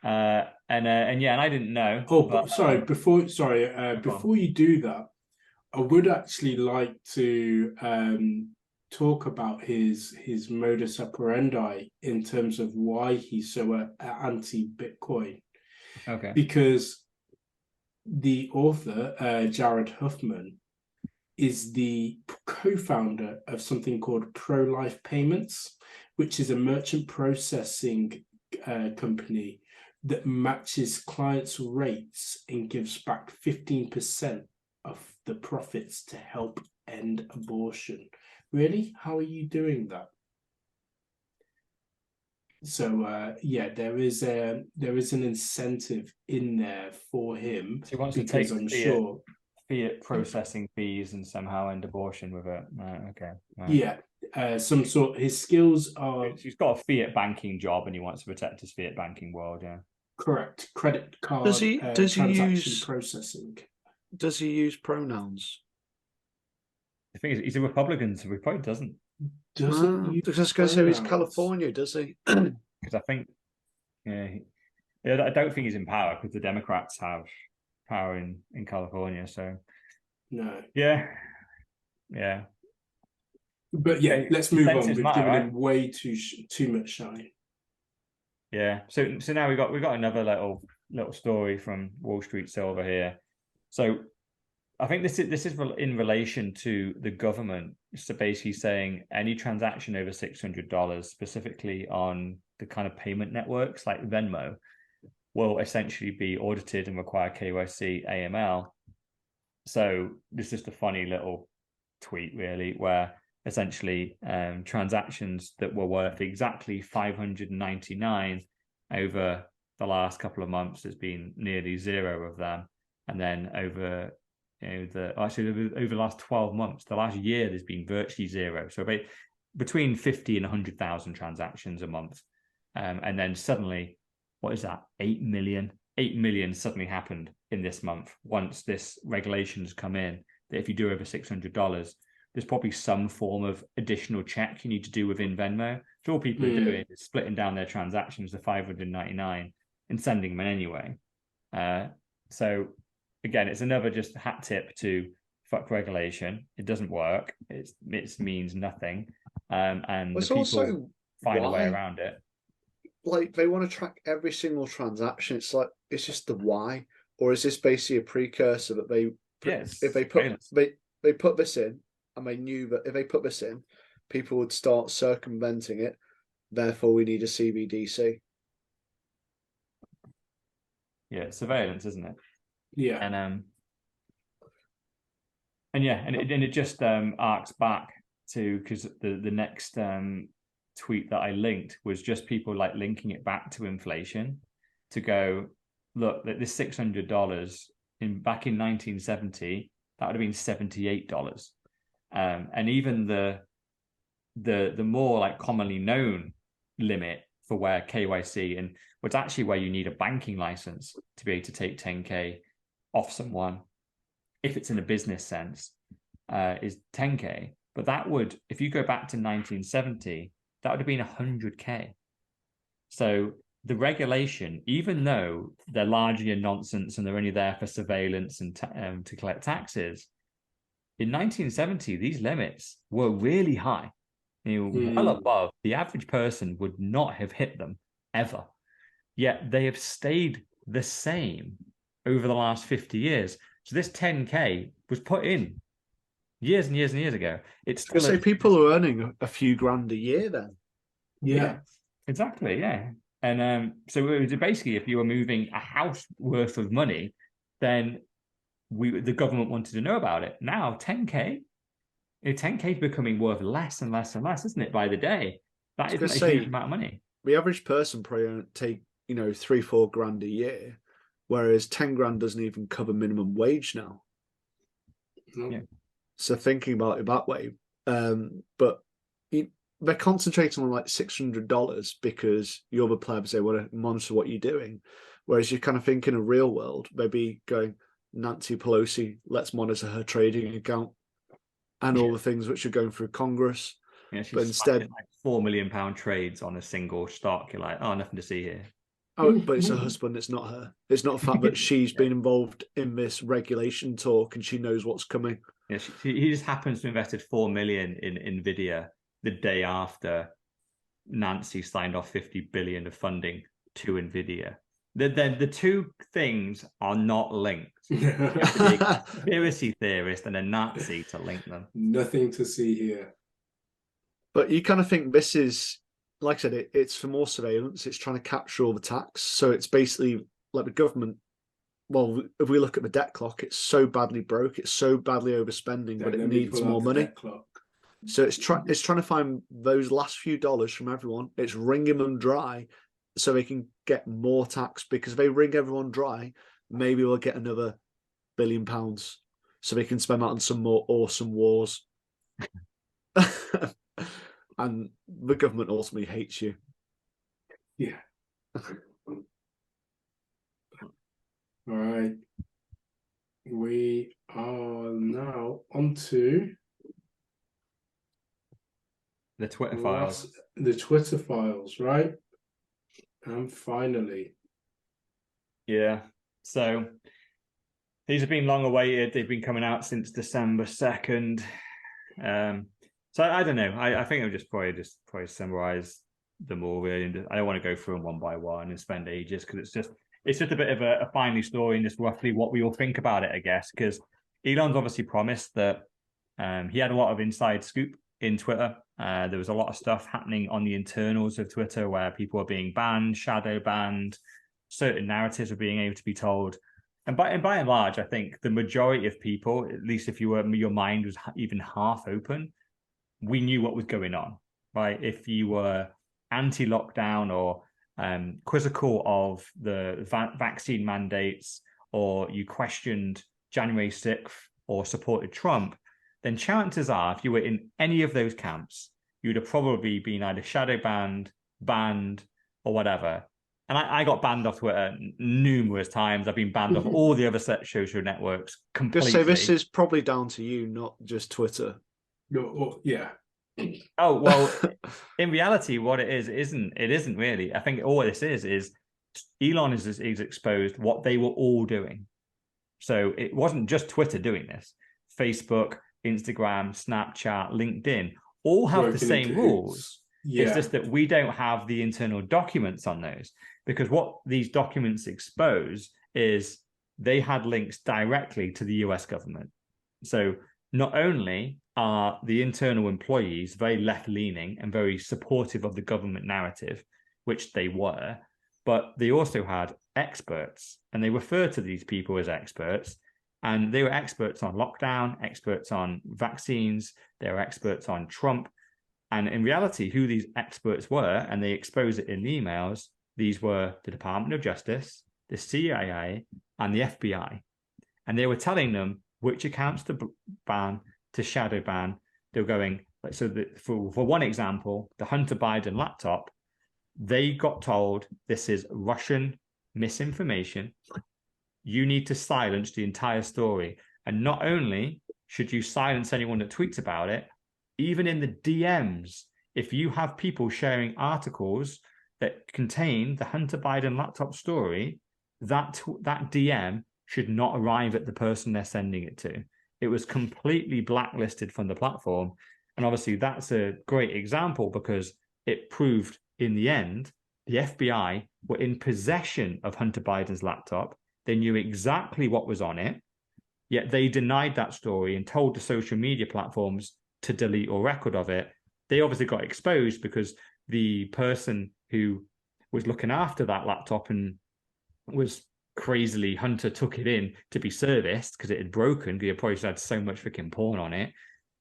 And I didn't know. Oh, but sorry, before you do that, I would actually like to talk about his modus operandi in terms of why he's so anti-Bitcoin. Okay. Because the author, Jared Huffman, is the co-founder of something called Pro-Life Payments, which is a merchant processing company that matches clients' rates and gives back 15% of the profits to help end abortion. Really? How are you doing that? So yeah, there is an incentive in there for him So he wants to because take I'm sure. fiat processing fees and somehow end abortion with it. Right, okay. Right. Yeah, some sort. His skills are He's got a fiat banking job and he wants to protect his fiat banking world. Yeah. correct. Credit card Does he transaction use processing. does he use pronouns? The thing is, he's a Republican, so he probably doesn't. Doesn't use Because I was going to say he's pronouns. California, does he? Because I think, yeah, I don't think he's in power because the Democrats have power in California. So No. yeah. But yeah, Hey, let's move on. incentives We've matter, given right? him way too much shine. Yeah. So now we got another little story from Wall Street Silver here. So I think this is in relation to the government. So basically saying any transaction over $600, specifically on the kind of payment networks like Venmo, will essentially be audited and require KYC AML. So this is just a funny little tweet, really, where essentially transactions that were worth exactly 599 over the last couple of months, has been nearly zero of them, and then over over the last 12 months, the last year, there's been virtually zero. So between 50 and 100,000 transactions a month, and then suddenly, what is that? 8 million suddenly happened in this month once this regulations come in that if you do over $600, there's probably some form of additional check you need to do within Venmo. So all people are doing is splitting down their transactions to 599 and sending them anyway. So again, it's another just hat tip to fuck regulation. It doesn't work. It means nothing. And It's the people also find a way why. around it. Like they want to track every single transaction. It's like it's just the why, or is this basically a precursor that they Yes, if they put this in and they knew that if they put this in, people would start circumventing it. Therefore, we need a CBDC. Yeah, surveillance, isn't it? Yeah. And yeah, and it just arcs back to, because the next tweet that I linked was just people like linking it back to inflation to go, look, that this $600 back in 1970, that would have been $78. And even the more like commonly known limit for where KYC and what's actually where you need a banking license to be able to take 10K off someone, if it's in a business sense, is 10K. But that would, if you go back to 1970, that would have been 100K. So the regulation, even though they're largely a nonsense and they're only there for surveillance and to collect taxes, in 1970, these limits were really high. Well above the average person would not have hit them ever. Yet they have stayed the same over the last 50 years. So this 10K was put in years and years and years ago. It's still so people are earning a few grand a year then. Yeah, exactly. Yeah. And so it was basically, if you were moving a house worth of money, then the government wanted to know about it. Now 10K is becoming worth less and less and less, isn't it, by the day? That isn't a huge amount of money. The average person probably take 3-4 grand a year, whereas 10 grand doesn't even cover minimum wage now. Yeah. So thinking about it that way, but they're concentrating on like $600 because you're the plebs, they want to monitor what you're doing. Whereas you kind of think in a real world, maybe going, Nancy Pelosi, let's monitor her trading account and all the things which are going through Congress. Yeah, she's but instead, like £4 million trades on a single stock. You're like, oh, nothing to see here. Oh, but it's her husband. It's not her. It's not the fact that she's been involved in this regulation talk and she knows what's coming. Yeah, he just happens to have invested $4 million in Nvidia the day after Nancy signed off $50 billion of funding to Nvidia. The two things are not linked. You have to be a conspiracy theorist and a Nazi to link them. Nothing to see here. But you kind of think this is, like I said, it's for more surveillance. It's trying to capture all the tax. So it's basically like the government. Well, if we look at the debt clock, it's so badly broke. It's so badly overspending, but it needs more money. So it's trying to find those last few dollars from everyone. It's wringing them dry so they can get more tax, because if they wring everyone dry, maybe we'll get another £1 billion so they can spend that on some more awesome wars. And the government ultimately hates you. Yeah. All right. We are now onto The Twitter files. the Twitter files, right? And finally. Yeah. So these have been long awaited. They've been coming out since December 2nd. So I don't know. I think I'll just probably summarize them all really. I don't want to go through them one by one and spend ages, because it's just a bit of a final story and just roughly what we all think about it, I guess. Because Elon's obviously promised that he had a lot of inside scoop in Twitter. There was a lot of stuff happening on the internals of Twitter where people were being banned, shadow banned, certain narratives were being able to be told. And by and large, I think the majority of people, at least if your mind was even half open, we knew what was going on, right? If you were anti-lockdown or quizzical of the vaccine mandates, or you questioned January 6th or supported Trump, then chances are, if you were in any of those camps, you'd have probably been either shadow banned, or whatever. And I got banned off Twitter numerous times. I've been banned off all the other social networks completely. Just say this is probably down to you, not just Twitter. Yeah. Oh, well, in reality, what it isn't really. I think all this is Elon is exposed what they were all doing. So it wasn't just Twitter doing this. Facebook, Instagram, Snapchat, LinkedIn all have the same rules. Yeah. It's just that we don't have the internal documents on those, because what these documents expose is they had links directly to the US government. So not only are the internal employees very left-leaning and very supportive of the government narrative, which they were, but they also had experts, and they refer to these people as experts, and they were experts on lockdown, experts on vaccines, they were experts on Trump. And in reality, who these experts were, and they expose it in the emails, these were the Department of Justice, the CIA, and the FBI. And they were telling them which accounts to ban, to shadow ban. They were going, so that for one example, the Hunter Biden laptop, they got told this is Russian misinformation. You need to silence the entire story. And not only should you silence anyone that tweets about it, even in the DMs, if you have people sharing articles that contain the Hunter Biden laptop story, that DM should not arrive at the person they're sending it to. It was completely blacklisted from the platform. And obviously that's a great example, because it proved in the end, the FBI were in possession of Hunter Biden's laptop. They knew exactly what was on it, yet they denied that story and told the social media platforms to delete all record of it. They obviously got exposed because the person who was looking after that laptop and was crazily, Hunter took it in to be serviced because it had broken, because it probably had so much freaking porn on it.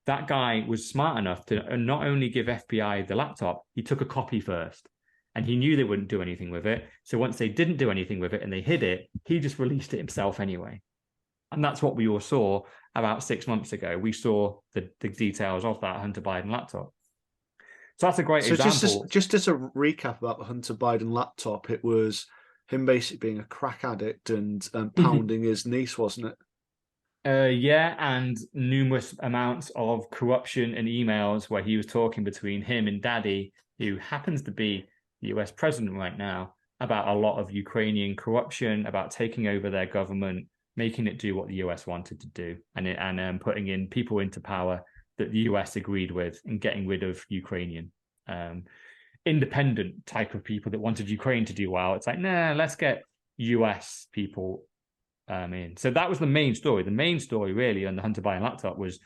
That guy was smart enough to not only give FBI the laptop, he took a copy first. And he knew they wouldn't do anything with it. So once they didn't do anything with it and they hid it, he just released it himself anyway. And that's what we all saw about 6 months ago. We saw the details of that Hunter Biden laptop. So that's a great example. Just as a recap about the Hunter Biden laptop, it was him basically being a crack addict and pounding his niece, wasn't it? Yeah, and numerous amounts of corruption and emails where he was talking between him and Daddy, who happens to be the US president right now, about a lot of Ukrainian corruption, about taking over their government, making it do what the US wanted to do, and putting in people into power that the US agreed with, and getting rid of Ukrainian independent type of people that wanted Ukraine to do well. It's like, nah, let's get US people in. So that was the main story. The main story really on the Hunter Biden laptop was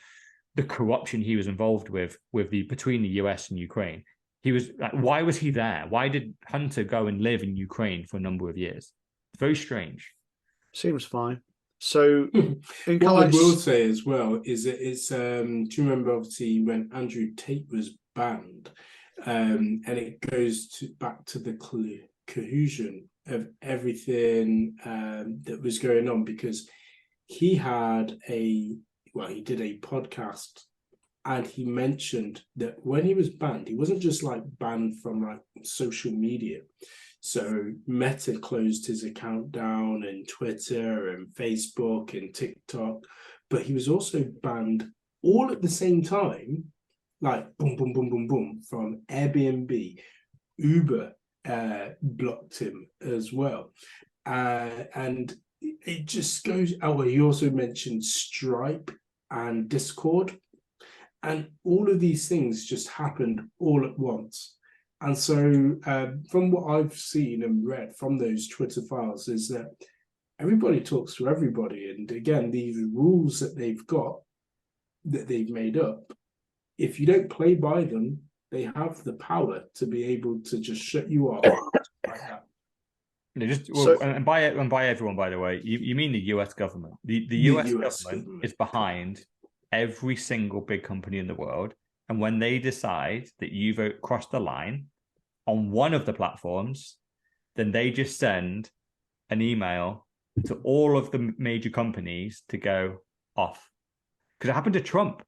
the corruption he was involved with between the US and Ukraine. He was like, why was he there? Why did Hunter go and live in Ukraine for a number of years? It's very strange. Seems fine. So, in what I college, will say as well is that it's do you remember obviously when Andrew Tate was banned, and it goes back to the cohesion of everything that was going on, because he did a podcast, and he mentioned that when he was banned, he wasn't just like banned from like social media. So Meta closed his account down, and Twitter and Facebook and TikTok, but he was also banned all at the same time, like boom, boom, boom, boom, boom, from Airbnb. Uber blocked him as well. And it just goes, oh, he also mentioned Stripe and Discord. And all of these things just happened all at once. And so from what I've seen and read from those Twitter files is that everybody talks to everybody. And again, these rules that they've got, that they've made up, if you don't play by them, they have the power to be able to just shut you off like that. And by everyone, by the way, you mean the US government. The US government is behind every single big company in the world. And when they decide that you've crossed the line on one of the platforms, then they just send an email to all of the major companies to go off. Because it happened to Trump.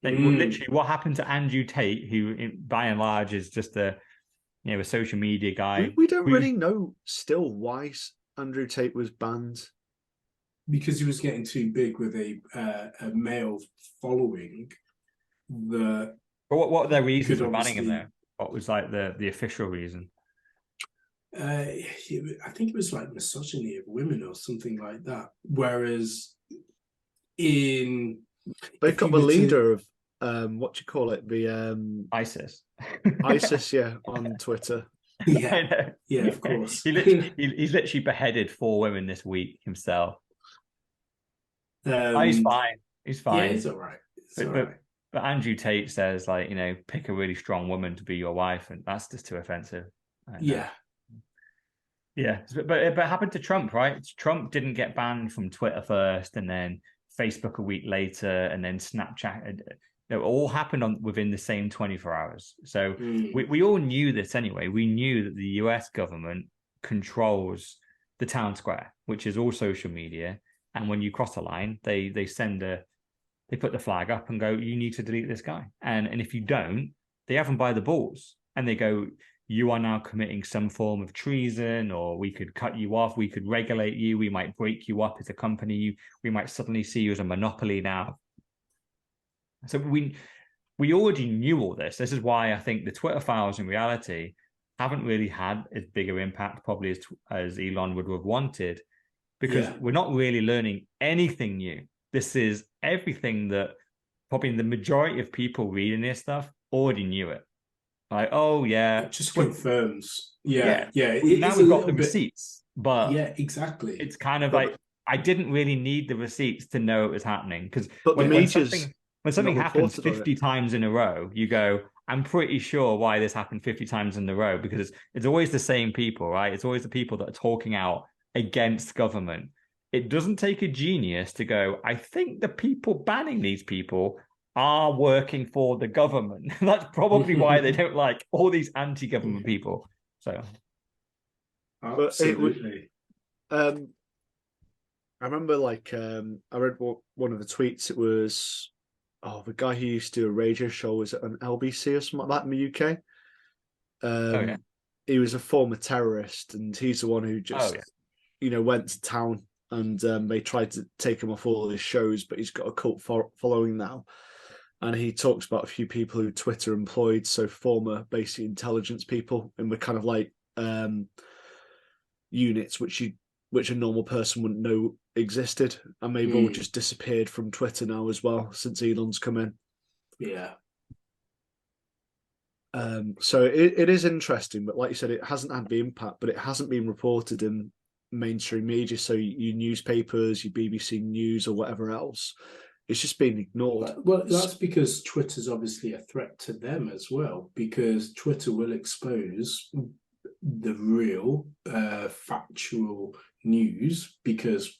Like, literally, what happened to Andrew Tate, who by and large is just a social media guy. We don't really know still why Andrew Tate was banned. Because he was getting too big with a male following. But what were their reasons for banning him there? What was like the official reason? I think it was like misogyny of women or something like that. Whereas they've got the leader of what do you call it? The ISIS. ISIS, yeah, on Twitter. Yeah, of course. He's literally beheaded 4 women this week himself. He's fine. He's fine. Yeah, it's all right. But Andrew Tate says, like, pick a really strong woman to be your wife, and that's just too offensive. Yeah. But it happened to Trump, right? Trump didn't get banned from Twitter first, and then Facebook a week later, and then Snapchat. It all happened within the same 24 hours. So we all knew this anyway. We knew that the US government controls the town square, which is all social media. And when you cross the line, they put the flag up and go, you need to delete this guy. And if you don't, they have them by the balls. And they go, you are now committing some form of treason, or we could cut you off. We could regulate you. We might break you up as a company. We might suddenly see you as a monopoly now. So we already knew all this. This is why I think the Twitter files in reality haven't really had as big an impact probably as Elon would have wanted, because we're not really learning anything new. This is everything that probably the majority of people reading this stuff already knew it. Like, oh yeah, it just confirms. Yeah. Now we've got the receipts, but yeah, exactly. It's kind of like I didn't really need the receipts to know it was happening, because when something happens 50 times in a row, you go, I'm pretty sure why this happened 50 times in a row, because it's always the same people, right? It's always the people that are talking out against government. It doesn't take a genius to go, I think the people banning these people are working for the government. That's probably why they don't like all these anti-government people. So, absolutely. I remember, I read one of the tweets. It was, the guy who used to do a radio show, was it on LBC or something like that in the UK? He was a former terrorist, and he's the one who just, went to town, and they tried to take him off all of his shows, but he's got a cult following now. And he talks about a few people who Twitter employed, so former basic intelligence people, and were kind of like units which a normal person wouldn't know existed, and they've all just disappeared from Twitter now as well since Elon's come in. Yeah. So it is interesting, but like you said, it hasn't had the impact, but it hasn't been reported in mainstream media. So your newspapers, your BBC News, or whatever else, it's just been ignored. Well, that's because Twitter's obviously a threat to them as well, because Twitter will expose the real factual news, because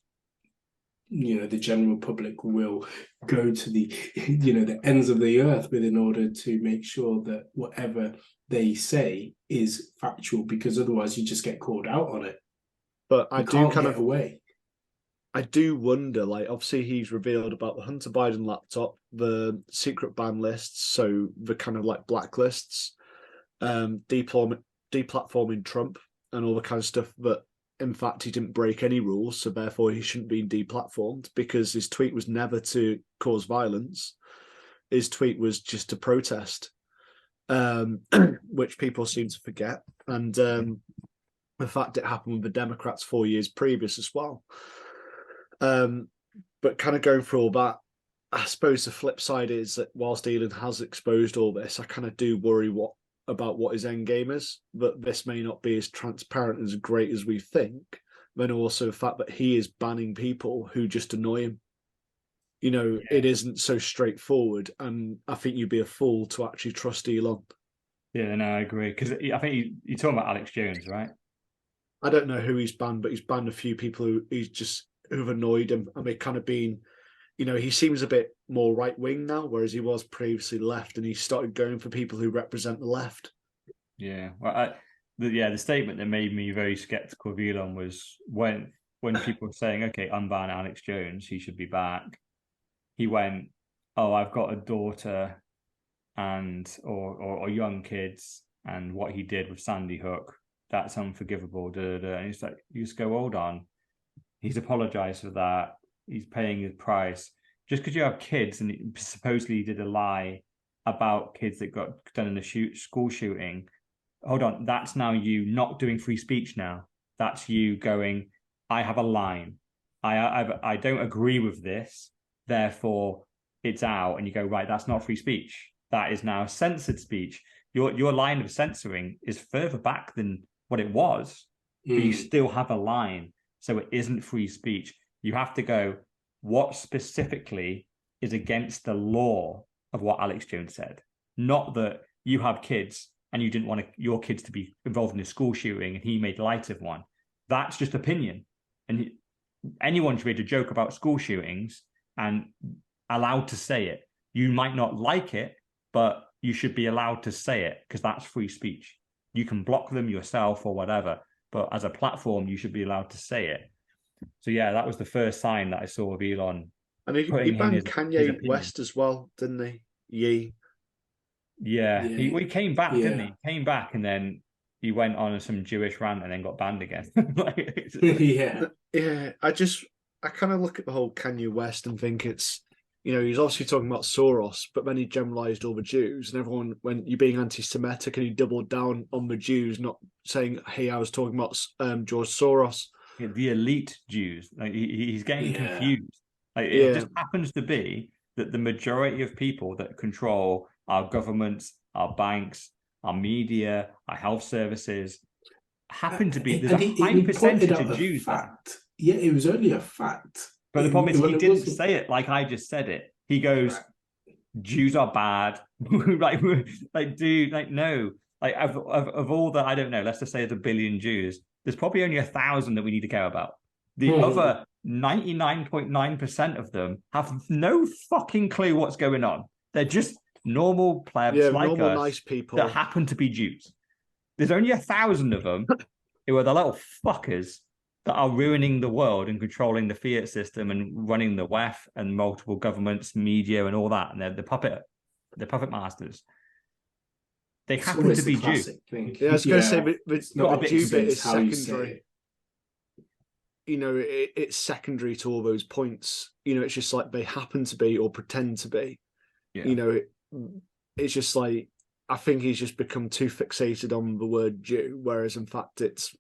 the general public will go to the the ends of the earth with in order to make sure that whatever they say is factual, because otherwise you just get called out on it. But I do kind get of away. I do wonder, like, obviously he's revealed about the Hunter Biden laptop, the secret ban lists, so the kind of like blacklists, deplatforming Trump and all the kind of stuff that, in fact, he didn't break any rules, so therefore he shouldn't be deplatformed, because his tweet was never to cause violence. His tweet was just to protest, which people seem to forget. And the fact it happened with the Democrats 4 years previous as well. But kind of going through all that, I suppose the flip side is that whilst Elon has exposed all this, I kind of do worry about what his end game is, that this may not be as transparent and as great as we think. Then also the fact that he is banning people who just annoy him. It isn't so straightforward, and I think you'd be a fool to actually trust Elon. Yeah, no, I agree. Because I think you're talking about Alex Jones, right? I don't know who he's banned, but he's banned a few people who've annoyed him. I mean, kind of been, he seems a bit more right wing now, whereas he was previously left, and he started going for people who represent the left. Yeah, well, the statement that made me very skeptical of Elon was when people were saying, "Okay, unban Alex Jones, he should be back." He went, "Oh, I've got a daughter, and or young kids, and what he did with Sandy Hook, that's unforgivable." And it's like, you just go, hold on. He's apologized for that. He's paying his price. Just because you have kids, and supposedly he did a lie about kids that got done in a school shooting. Hold on, that's now you not doing free speech now. That's you going, I have a line. I don't agree with this, therefore it's out. And you go, right, that's not free speech. That is now censored speech. Your line of censoring is further back than what it was, but you still have a line. So it isn't free speech. You have to go, what specifically is against the law of what Alex Jones said? Not that you have kids and you didn't want your kids to be involved in a school shooting and he made light of one. That's just opinion. And anyone should be able to joke about school shootings and allowed to say it. You might not like it, but you should be allowed to say it, because that's free speech. You can block them yourself or whatever, but as a platform, you should be allowed to say it. So yeah, that was the first sign that I saw of Elon. And he banned Kanye West as well, didn't he? Ye. Yeah. He came back, didn't he? Came back, and then he went on some Jewish rant and then got banned again. Yeah. I kind of look at the whole Kanye West and think it's, he's obviously talking about Soros, but then he generalized all the Jews, and everyone, when you're being anti-Semitic, and he doubled down on the Jews, not saying, hey, I was talking about George Soros. Yeah, the elite Jews. Like he's getting confused. Like it just happens to be that the majority of people that control our governments, our banks, our media, our health services happen to be, there's a high percentage of Jews. Yeah, it was only a fact. But the problem is he didn't say it like I just said it. He goes, Jews are bad. Dude, no. Like of all the, I don't know, let's just say it's 1 billion Jews, there's probably only 1,000 that we need to care about. The other 99.9% of them have no fucking clue what's going on. They're just normal plebs like us, nice people that happen to be Jews. There's only 1,000 of them who are the little fuckers that are ruining the world and controlling the fiat system and running the WEF and multiple governments, media, and all that. And they're the puppet masters. They happen to be Jews. Yeah, I was going to say, the Jew bit is secondary. It's secondary to all those points. It's just like they happen to be or pretend to be. Yeah. It's just like, I think he's just become too fixated on the word Jew, whereas in fact it's,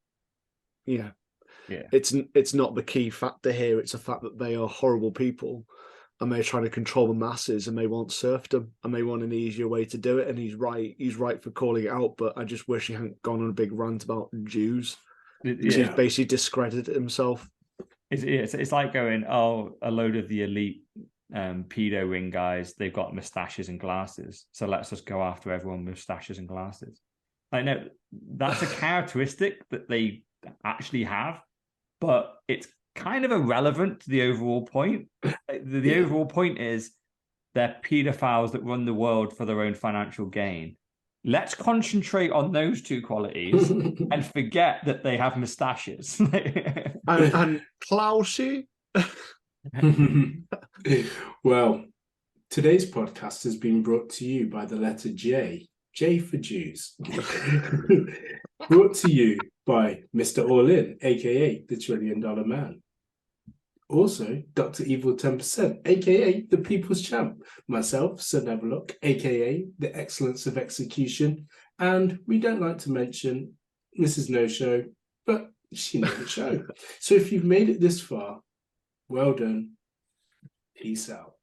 it's not the key factor here. It's a fact that they are horrible people, and they're trying to control the masses, and they want serfdom, and they want an easier way to do it. And he's right for calling it out, but I just wish he hadn't gone on a big rant about Jews. He's basically discredited himself. It's like going, oh, a load of the elite pedo ring guys, they've got moustaches and glasses, so let's just go after everyone with moustaches and glasses. Like, no, that's a characteristic that they actually have, but it's kind of irrelevant to the overall point. The overall point is they're pedophiles that run the world for their own financial gain. Let's concentrate on those two qualities and forget that they have mustaches. and Klausy. Well, today's podcast has been brought to you by the letter J for Jews. Brought to you by Mr. All In, aka the $1 Trillion Man. Also, Dr. Evil 10%, aka the People's Champ. Myself, Sir Neverlook, aka the Excellence of Execution. And we don't like to mention Mrs. No Show, but she never show. So if you've made it this far, well done. Peace out.